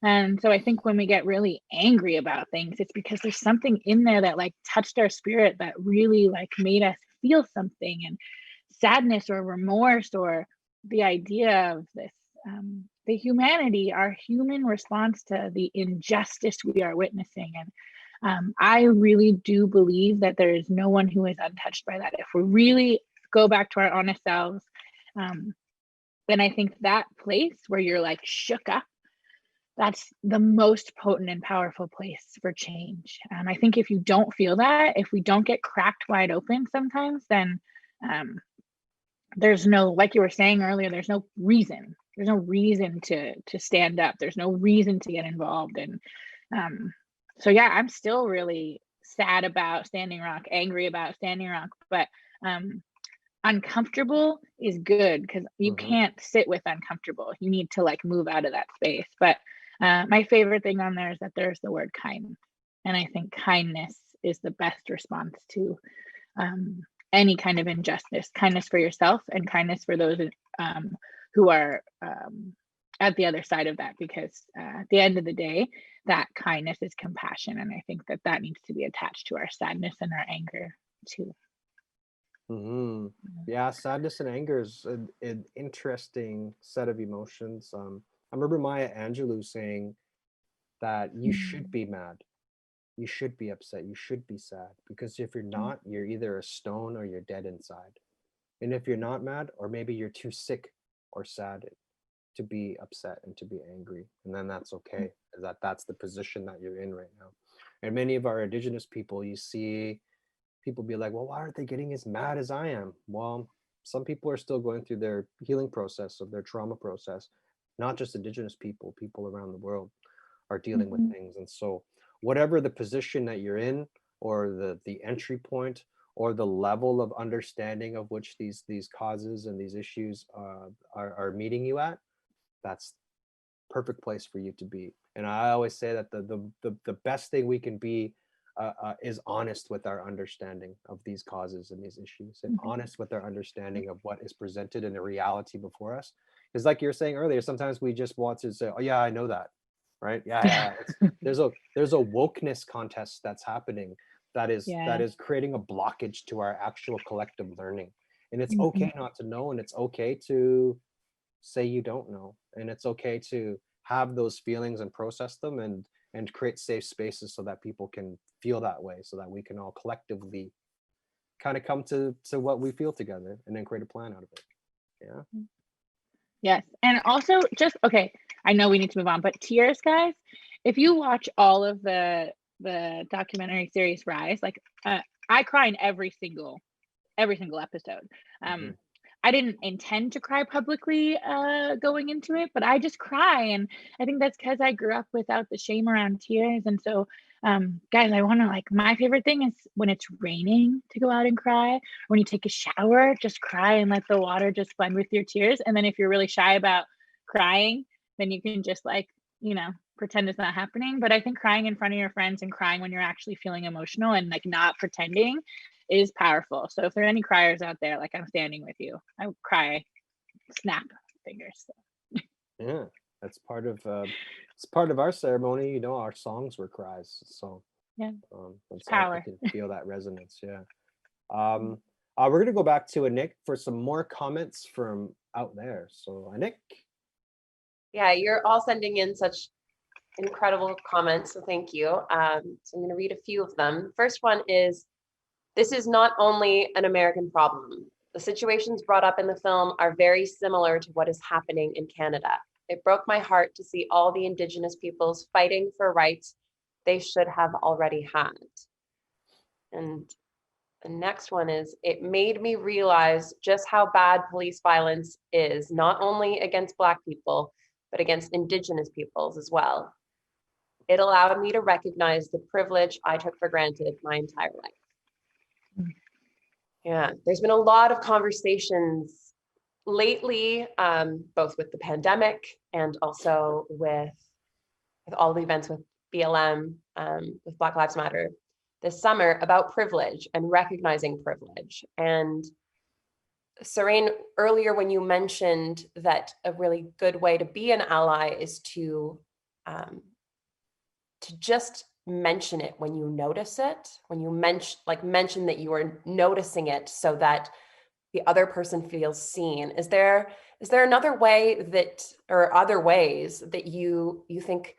And so I think when we get really angry about things, it's because there's something in there that like touched our spirit that really like made us feel something. And sadness or remorse or the idea of this, the humanity, our human response to the injustice we are witnessing. And I really do believe that there is no one who is untouched by that. If we really go back to our honest selves, then I think that place where you're like shook up, that's the most potent and powerful place for change. I think if you don't feel that, if we don't get cracked wide open sometimes, then there's no, like you were saying earlier, there's no reason to stand up. There's no reason to get involved. And so yeah, I'm still really sad about Standing Rock, angry about Standing Rock, but uncomfortable is good because you can't sit with uncomfortable. You need to like move out of that space. But my favorite thing on there is that there's the word kind. And I think kindness is the best response to any kind of injustice. Kindness for yourself and kindness for those who are at the other side of that, because at the end of the day, that kindness is compassion. And I think that that needs to be attached to our sadness and our anger too. Yeah, sadness and anger is an interesting set of emotions. I remember Maya Angelou saying that you should be mad, you should be upset, you should be sad, because if you're not, you're either a stone or you're dead inside. And if you're not mad, or maybe you're too sick or sad to be upset and to be angry, and then that's okay. That's the position that you're in right now. And many of our Indigenous people, you see people be like, well, why aren't they getting as mad as I am? Well, some people are still going through their healing process of their trauma process. Not just Indigenous people, people around the world are dealing with things. And so whatever the position that you're in, or the entry point, or the level of understanding of which these causes and these issues are meeting you at, that's perfect place for you to be. And I always say that the best thing we can be is honest with our understanding of these causes and these issues, and honest with our understanding of what is presented in the reality before us. Because like you were saying earlier, sometimes we just want to say, oh yeah, I know that, right? Yeah. There's a wokeness contest that's happening that is creating a blockage to our actual collective learning. And it's okay not to know, and it's okay to say you don't know, and it's okay to have those feelings and process them, and create safe spaces so that people can feel that way, so that we can all collectively kind of come to what we feel together, and then create a plan out of it. Yeah. Yes. And also just, okay, I know we need to move on, but tears, guys, if you watch all of the documentary series Rise, like I cry in every single episode. I didn't intend to cry publicly going into it, but I just cry. And I think that's because I grew up without the shame around tears. And so, guys, I want to, like, my favorite thing is when it's raining to go out and cry. When you take a shower, just cry and let the water just blend with your tears. And then if you're really shy about crying, then you can just, like, pretend it's not happening. But I think crying in front of your friends and crying when you're actually feeling emotional and like not pretending is powerful. So if there are any criers out there, like, I'm standing with you. I would cry, snap fingers. Yeah, that's part of it's part of our ceremony. Our songs were cries. So yeah, power. I can feel that resonance. Yeah. We're gonna go back to Nick for some more comments from out there. So Nick. Yeah, you're all sending in such incredible comments, so thank you. So I'm going to read a few of them. First one is, this is not only an American problem. The situations brought up in the film are very similar to what is happening in Canada. It broke my heart to see all the Indigenous peoples fighting for rights they should have already had. And the next one is, it made me realize just how bad police violence is, not only against Black people, but against Indigenous peoples as well. It allowed me to recognize the privilege I took for granted my entire life. Yeah, there's been a lot of conversations lately, both with the pandemic and also with all the events with BLM, with Black Lives Matter this summer, about privilege and recognizing privilege. And Serene, earlier when you mentioned that a really good way to be an ally is to just mention it when you notice it, when you mention that you are noticing it, so that the other person feels seen. Is there another way that, or other ways that you think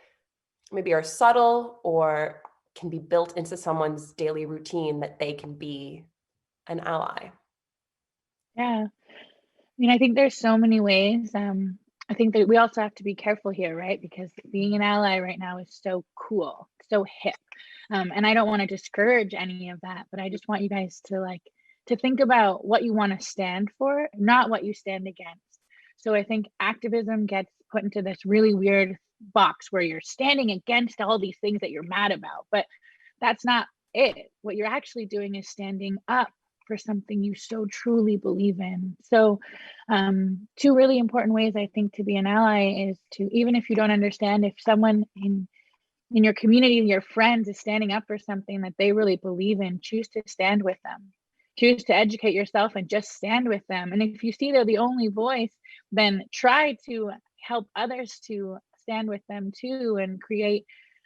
maybe are subtle or can be built into someone's daily routine that they can be an ally? Yeah, I think there's so many ways. I think that we also have to be careful here, right? Because being an ally right now is so cool, so hip. And I don't want to discourage any of that, but I just want you guys to think about what you want to stand for, not what you stand against. So I think activism gets put into this really weird box where you're standing against all these things that you're mad about, but that's not it. What you're actually doing is standing up for something you so truly believe in. So two really important ways I think to be an ally is to, even if you don't understand, if someone in your community, your friends is standing up for something that they really believe in, choose to stand with them. Choose to educate yourself and just stand with them. And if you see they're the only voice, then try to help others to stand with them too, and create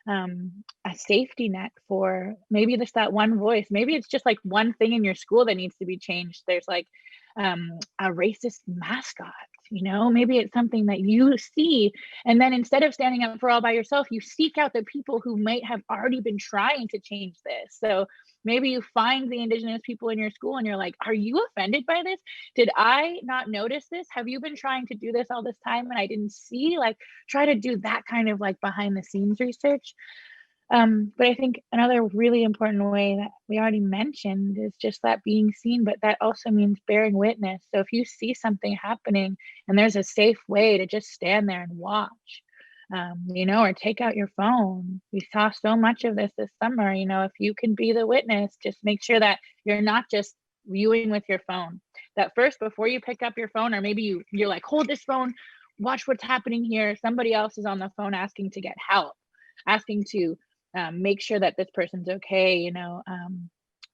a safety net for maybe just that one voice. Maybe it's just like one thing in your school that needs to be changed. There's like a racist mascot, you know, maybe it's something that you see, and then instead of standing up for all by yourself, you seek out the people who might have already been trying to change this. So maybe you find the Indigenous people in your school and you're like, are you offended by this? Did I not notice this? Have you been trying to do this all this time and I didn't see? Like, try to do that kind of like behind the scenes research. But I think another really important way that we already mentioned is just that being seen, but that also means bearing witness. So if you see something happening and there's a safe way to just stand there and watch, you know, or take out your phone. We saw so much of this summer, you know, if you can be the witness, just make sure that you're not just viewing with your phone. That first, before you pick up your phone, or maybe you're like, hold this phone, watch what's happening here. Somebody else is on the phone asking to get help, asking to make sure that this person's okay, you know.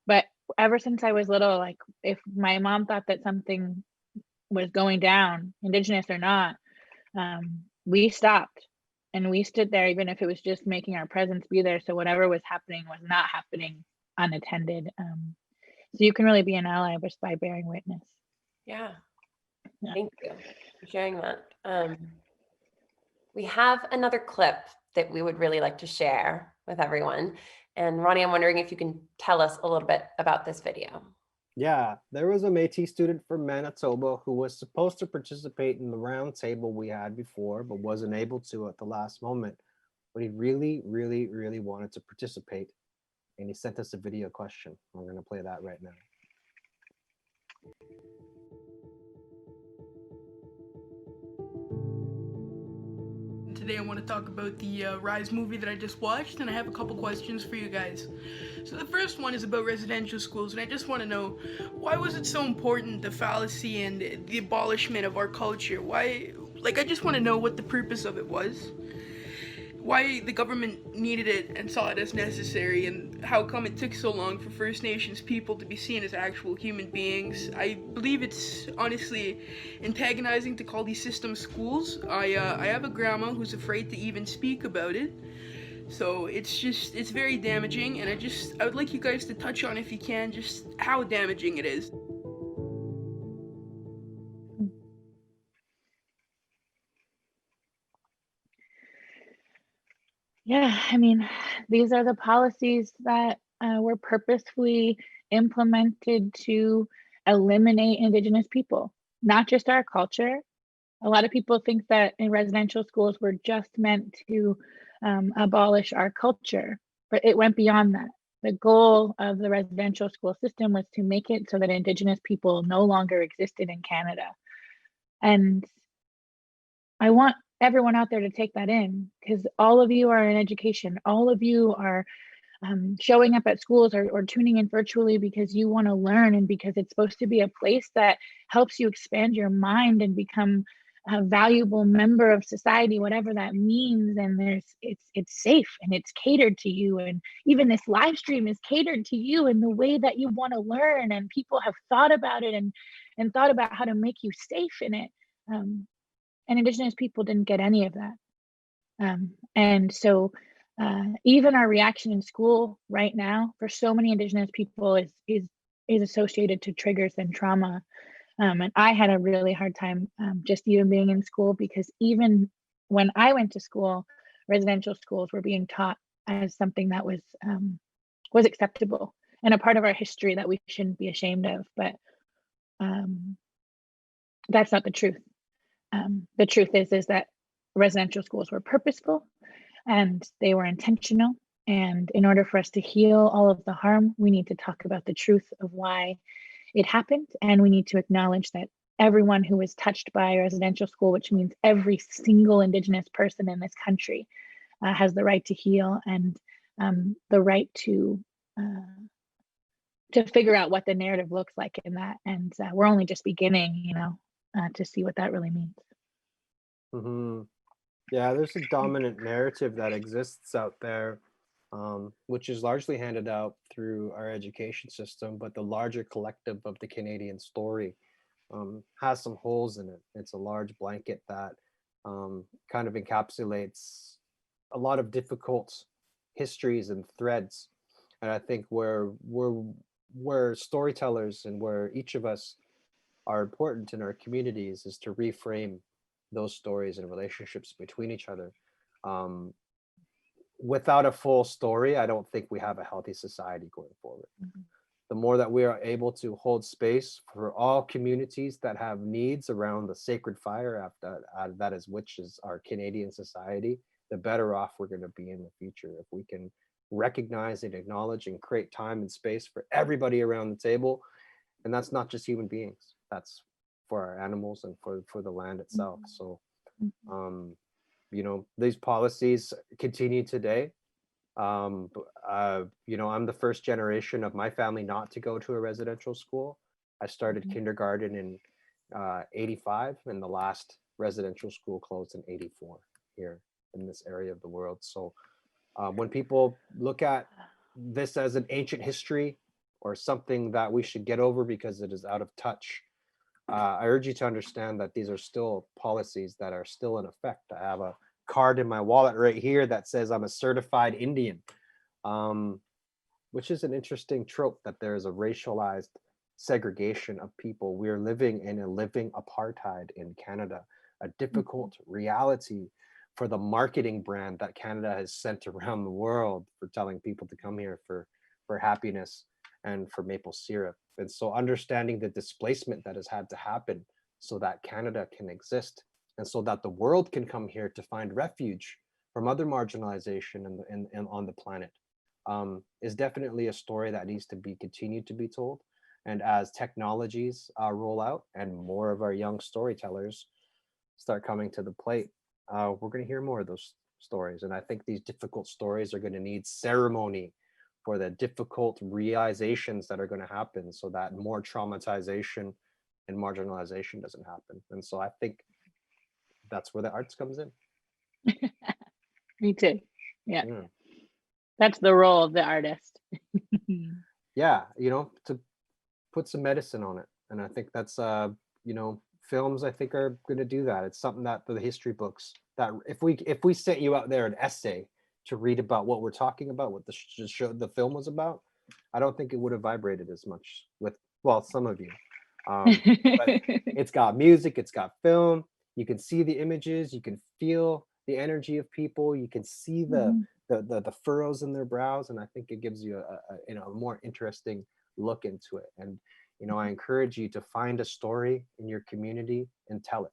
But ever since I was little, like if my mom thought that something was going down, Indigenous or not, we stopped and we stood there, even if it was just making our presence be there. So whatever was happening was not happening unattended. So you can really be an ally just by bearing witness. Yeah. Thank you for sharing that. We have another clip that we would really like to share with everyone. And Ronnie, I'm wondering if you can tell us a little bit about this video. Yeah, there was a Métis student from Manitoba who was supposed to participate in the round table we had before, but wasn't able to at the last moment. But he really, really, really wanted to participate. And he sent us a video question. We're going to play that right now. Today I want to talk about the Rise movie that I just watched, and I have a couple questions for you guys. So the first one is about residential schools, and I just want to know, why was it so important, the fallacy and the abolishment of our culture? Why, like, I just want to know what the purpose of it was. Why the government needed it and saw it as necessary, and how come it took so long for First Nations people to be seen as actual human beings. I believe it's honestly antagonizing to call these systems schools. I have a grandma who's afraid to even speak about it. So it's very damaging, and I would like you guys to touch on, if you can, just how damaging it is. Yeah, I mean, these are the policies that were purposefully implemented to eliminate Indigenous people, not just our culture. A lot of people think that in residential schools were just meant to abolish our culture, but it went beyond that. The goal of the residential school system was to make it so that Indigenous people no longer existed in Canada. And I want everyone out there to take that in, because all of you are in education. All of you are showing up at schools or tuning in virtually because you want to learn, and because it's supposed to be a place that helps you expand your mind and become a valuable member of society, whatever that means. And it's safe and it's catered to you. And even this live stream is catered to you in the way that you want to learn. And people have thought about it and thought about how to make you safe in it. And Indigenous people didn't get any of that. And so even our reaction in school right now for so many Indigenous people is associated to triggers and trauma. And I had a really hard time just even being in school, because even when I went to school, residential schools were being taught as something that was acceptable and a part of our history that we shouldn't be ashamed of. But that's not the truth. The truth is that residential schools were purposeful and they were intentional. And in order for us to heal all of the harm, we need to talk about the truth of why it happened. And we need to acknowledge that everyone who was touched by a residential school, which means every single Indigenous person in this country, has the right to heal and the right to to figure out what the narrative looks like in that. And we're only just beginning, to see what that really means. Mm-hmm. Yeah, there's a dominant narrative that exists out there, which is largely handed out through our education system, but the larger collective of the Canadian story has some holes in it. It's a large blanket that kind of encapsulates a lot of difficult histories and threads. And I think where storytellers and where each of us are important in our communities is to reframe those stories and relationships between each other. Without a full story, I don't think we have a healthy society going forward. Mm-hmm. The more that we are able to hold space for all communities that have needs around the sacred fire, that is which is our Canadian society, the better off we're going to be in the future. If we can recognize and acknowledge and create time and space for everybody around the table, and that's not just human beings, that's for our animals and for the land itself. So these policies continue today. I'm the first generation of my family not to go to a residential school. I started kindergarten in 85, and the last residential school closed in 84 here in this area of the world. So when people look at this as an ancient history or something that we should get over because it is out of touch, I urge you to understand that these are still policies that are still in effect. I have a card in my wallet right here that says I'm a certified Indian, which is an interesting trope that there is a racialized segregation of people. We're living in a living apartheid in Canada, a difficult reality for the marketing brand that Canada has sent around the world for telling people to come here for happiness and for maple syrup. And so understanding the displacement that has had to happen so that Canada can exist and so that the world can come here to find refuge from other marginalization and on the planet is definitely a story that needs to be continued to be told. And as technologies roll out and more of our young storytellers start coming to the plate, we're going to hear more of those stories. And I think these difficult stories are going to need ceremony for the difficult realizations that are going to happen so that more traumatization and marginalization doesn't happen. And so I think that's where the arts comes in. Me too. Yeah. That's the role of the artist. Yeah, to put some medicine on it. And I think that's films I think are going to do that. It's something that the history books, that if we sent you out there an essay to read about what we're talking about, what the film was about, I don't think it would have vibrated as much with, well, some of you. But it's got music, it's got film, you can see the images, you can feel the energy of people, you can see the furrows in their brows, and I think it gives you a more interesting look into it. And I encourage you to find a story in your community and tell it.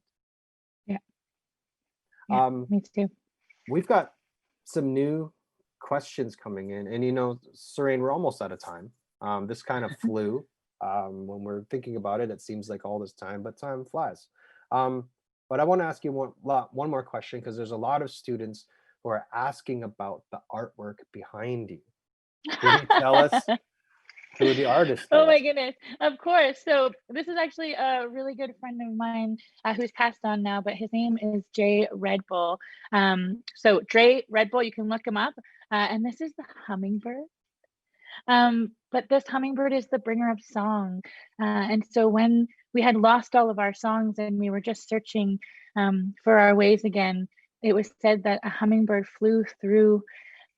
Yeah, me too. We've got some new questions coming in, and Serene, we're almost out of time. This kind of flew. When we're thinking about it, it seems like all this time, but time flies. But I want to ask you one more question, because there's a lot of students who are asking about the artwork behind you. Can you tell us who the artist is? Oh my goodness, of course. So this is actually a really good friend of mine who's passed on now, but his name is Jay Red Bull. So Dre Red Bull, you can look him up. And this is the hummingbird. But this hummingbird is the bringer of song. And so when we had lost all of our songs and we were just searching for our ways again, it was said that a hummingbird flew through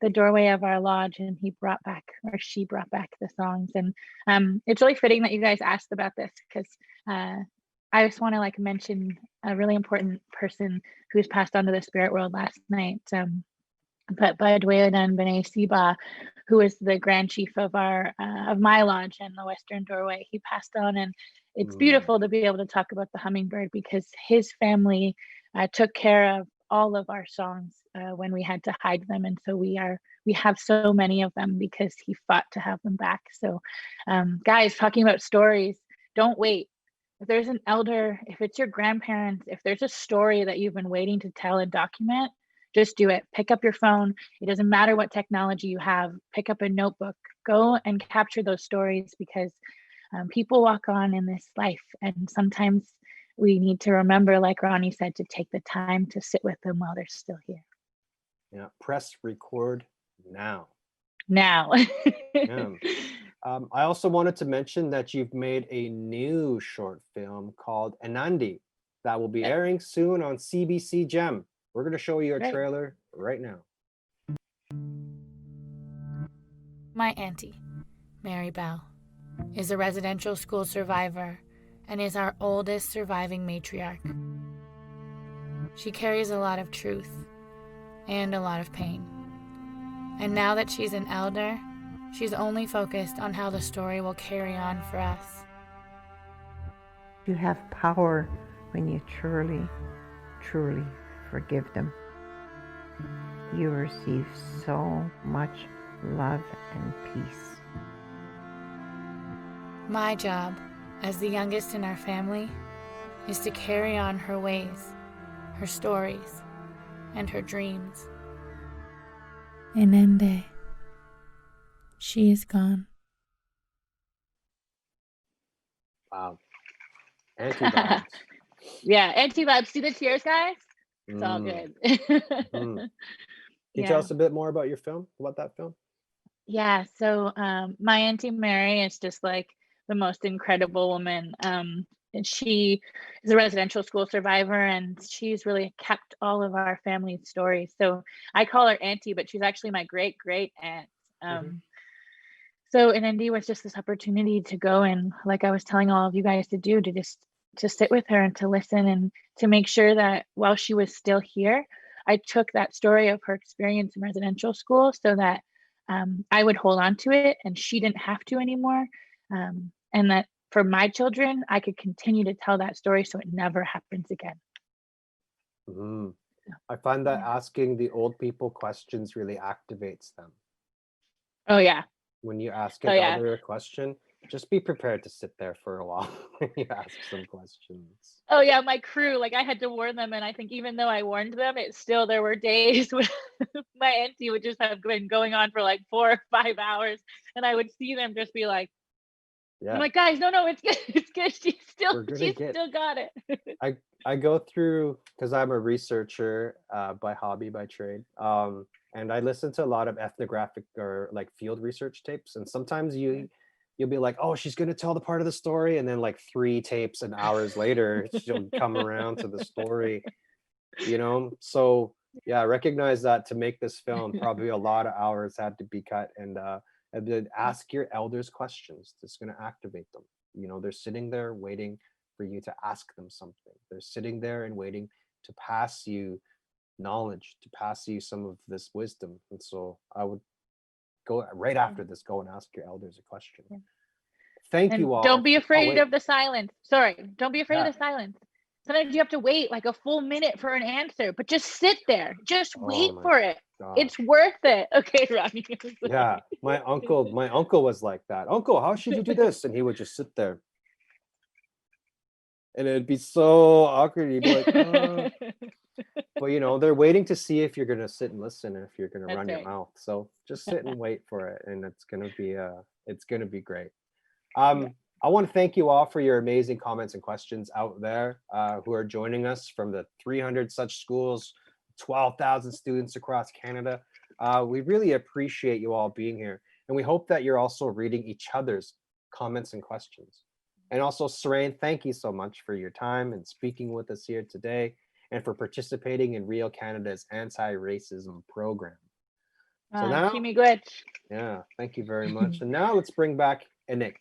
the doorway of our lodge and she brought back the songs. And it's really fitting that you guys asked about this, because I just want to mention a really important person who's passed on to the spirit world last night. But Badwedan B'nai Siba, who is the Grand Chief of my lodge and the Western Doorway, he passed on, and it's beautiful to be able to talk about the hummingbird because his family took care of all of our songs when we had to hide them, and so we have so many of them because he fought to have them back. So, guys, talking about stories, don't wait. If there's an elder, if it's your grandparents, if there's a story that you've been waiting to tell and document, just do it. Pick up your phone. It doesn't matter what technology you have. Pick up a notebook. Go and capture those stories, because people walk on in this life, and sometimes we need to remember, like Ronnie said, to take the time to sit with them while they're still here. Yeah, press record now. Now. Yeah. I also wanted to mention that you've made a new short film called Anandi that will be airing soon on CBC Gem. We're going to show you a trailer right now. My auntie, Mary Bell, is a residential school survivor and is our oldest surviving matriarch. She carries a lot of truth and a lot of pain. And now that she's an elder, she's only focused on how the story will carry on for us. You have power when you truly, truly forgive them. You receive so much love and peace. My job, as the youngest in our family, is to carry on her ways, her stories, and her dreams. Anandi, she is gone. Wow. Anti-vibes. Yeah, anti-vibes. See the tears, guys? It's all good. Can you tell us a bit more about your film, about that film? Yeah, so my Auntie Mary is just like the most incredible woman. And she is a residential school survivor, and she's really kept all of our family's stories. So I call her Auntie, but she's actually my great aunt. So Anandi was just this opportunity to go and, like I was telling all of you guys to do, to sit with her and to listen, and to make sure that while she was still here, I took that story of her experience in residential school so that I would hold on to it and she didn't have to anymore. And that for my children, I could continue to tell that story so it never happens again. I find that asking the old people questions really activates them. Oh, yeah. When you ask an elder a question, just be prepared to sit there for a while when you ask some questions. Oh yeah, my crew, like I had to warn them, and I think even though I warned them, there were days when my auntie would just have been going on for like 4 or 5 hours, and I would see them just be like, I'm like, guys, no, it's good, it's good. She's still got it. I go through, because I'm a researcher by hobby, by trade, and I listen to a lot of ethnographic or like field research tapes, and sometimes you'll be like, oh, she's going to tell the part of the story, and then like 3 tapes and hours later she'll come around to the story, so yeah, recognize that to make this film probably a lot of hours had to be cut, and then ask your elders questions. That's going to activate them. They're sitting there waiting for you to ask them something. They're sitting there and waiting to pass you knowledge, to pass you some of this wisdom. And so I would go right after this, go and ask your elders a question. Thank you all. Don't be afraid of the silence. Sorry, don't be afraid of the silence. Sometimes you have to wait like a full minute for an answer, but just sit there. Just wait for it. God. It's worth it. Okay, Ronnie. Yeah, my uncle was like that. Uncle, how should you do this? And he would just sit there. And it'd be so awkward. You'd be like, but they're waiting to see if you're gonna sit and listen, and if you're gonna run your mouth. So just sit and wait for it, and it's gonna be great. I want to thank you all for your amazing comments and questions out there who are joining us from the 300 such schools, 12,000 students across Canada. We really appreciate you all being here, and we hope that you're also reading each other's comments and questions. And also, Serene, thank you so much for your time and speaking with us here today, and for participating in Real Canada's anti-racism program. So now, yeah, thank you very much. And now let's bring back Anik.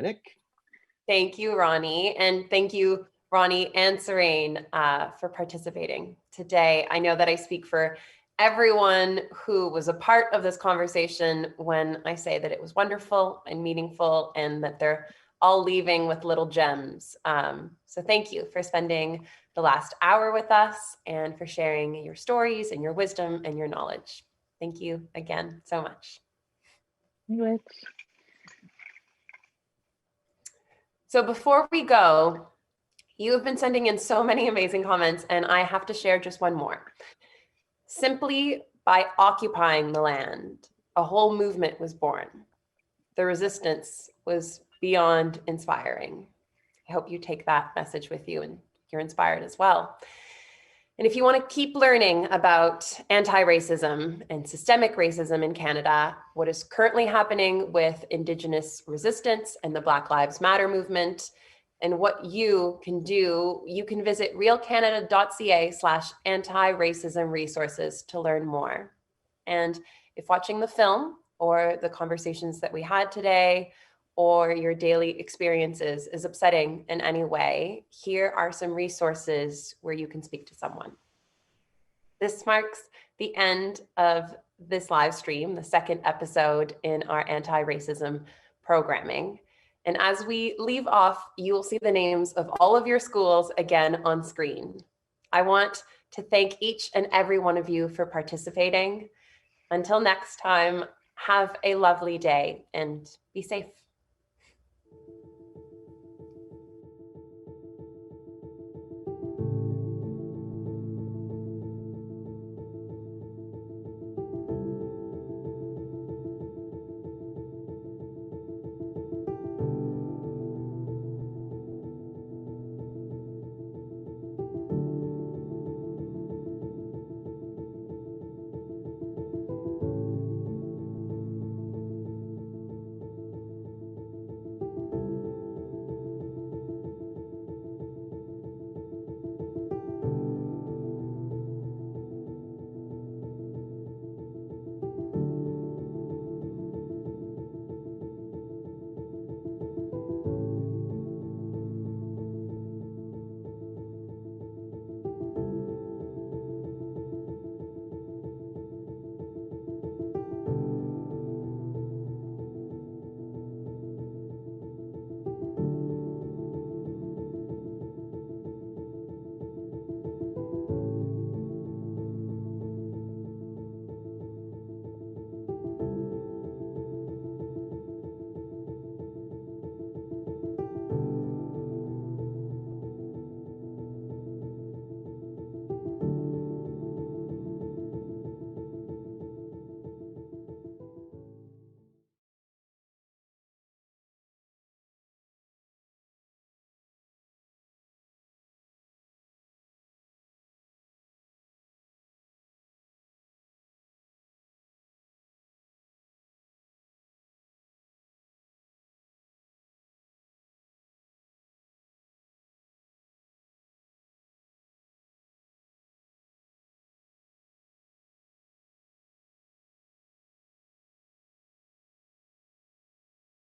Anik? Thank you, Ronnie. And thank you, Ronnie and Serene, for participating today. I know that I speak for everyone who was a part of this conversation when I say that it was wonderful and meaningful, and that they're all leaving with little gems. So thank you for spending the last hour with us and for sharing your stories and your wisdom and your knowledge. Thank you again so much. So before we go, you have been sending in so many amazing comments, and I have to share just one more. Simply by occupying the land, a whole movement was born. The resistance was beyond inspiring. I hope you take that message with you and you're inspired as well. And if you want to keep learning about anti-racism and systemic racism in Canada, what is currently happening with Indigenous resistance and the Black Lives Matter movement, and what you can do, you can visit realcanada.ca/anti-racism resources to learn more. And if watching the film or the conversations that we had today or your daily experiences is upsetting in any way, here are some resources where you can speak to someone. This marks the end of this live stream, the second episode in our anti-racism programming. And as we leave off, you will see the names of all of your schools again on screen. I want to thank each and every one of you for participating. Until next time, have a lovely day and be safe.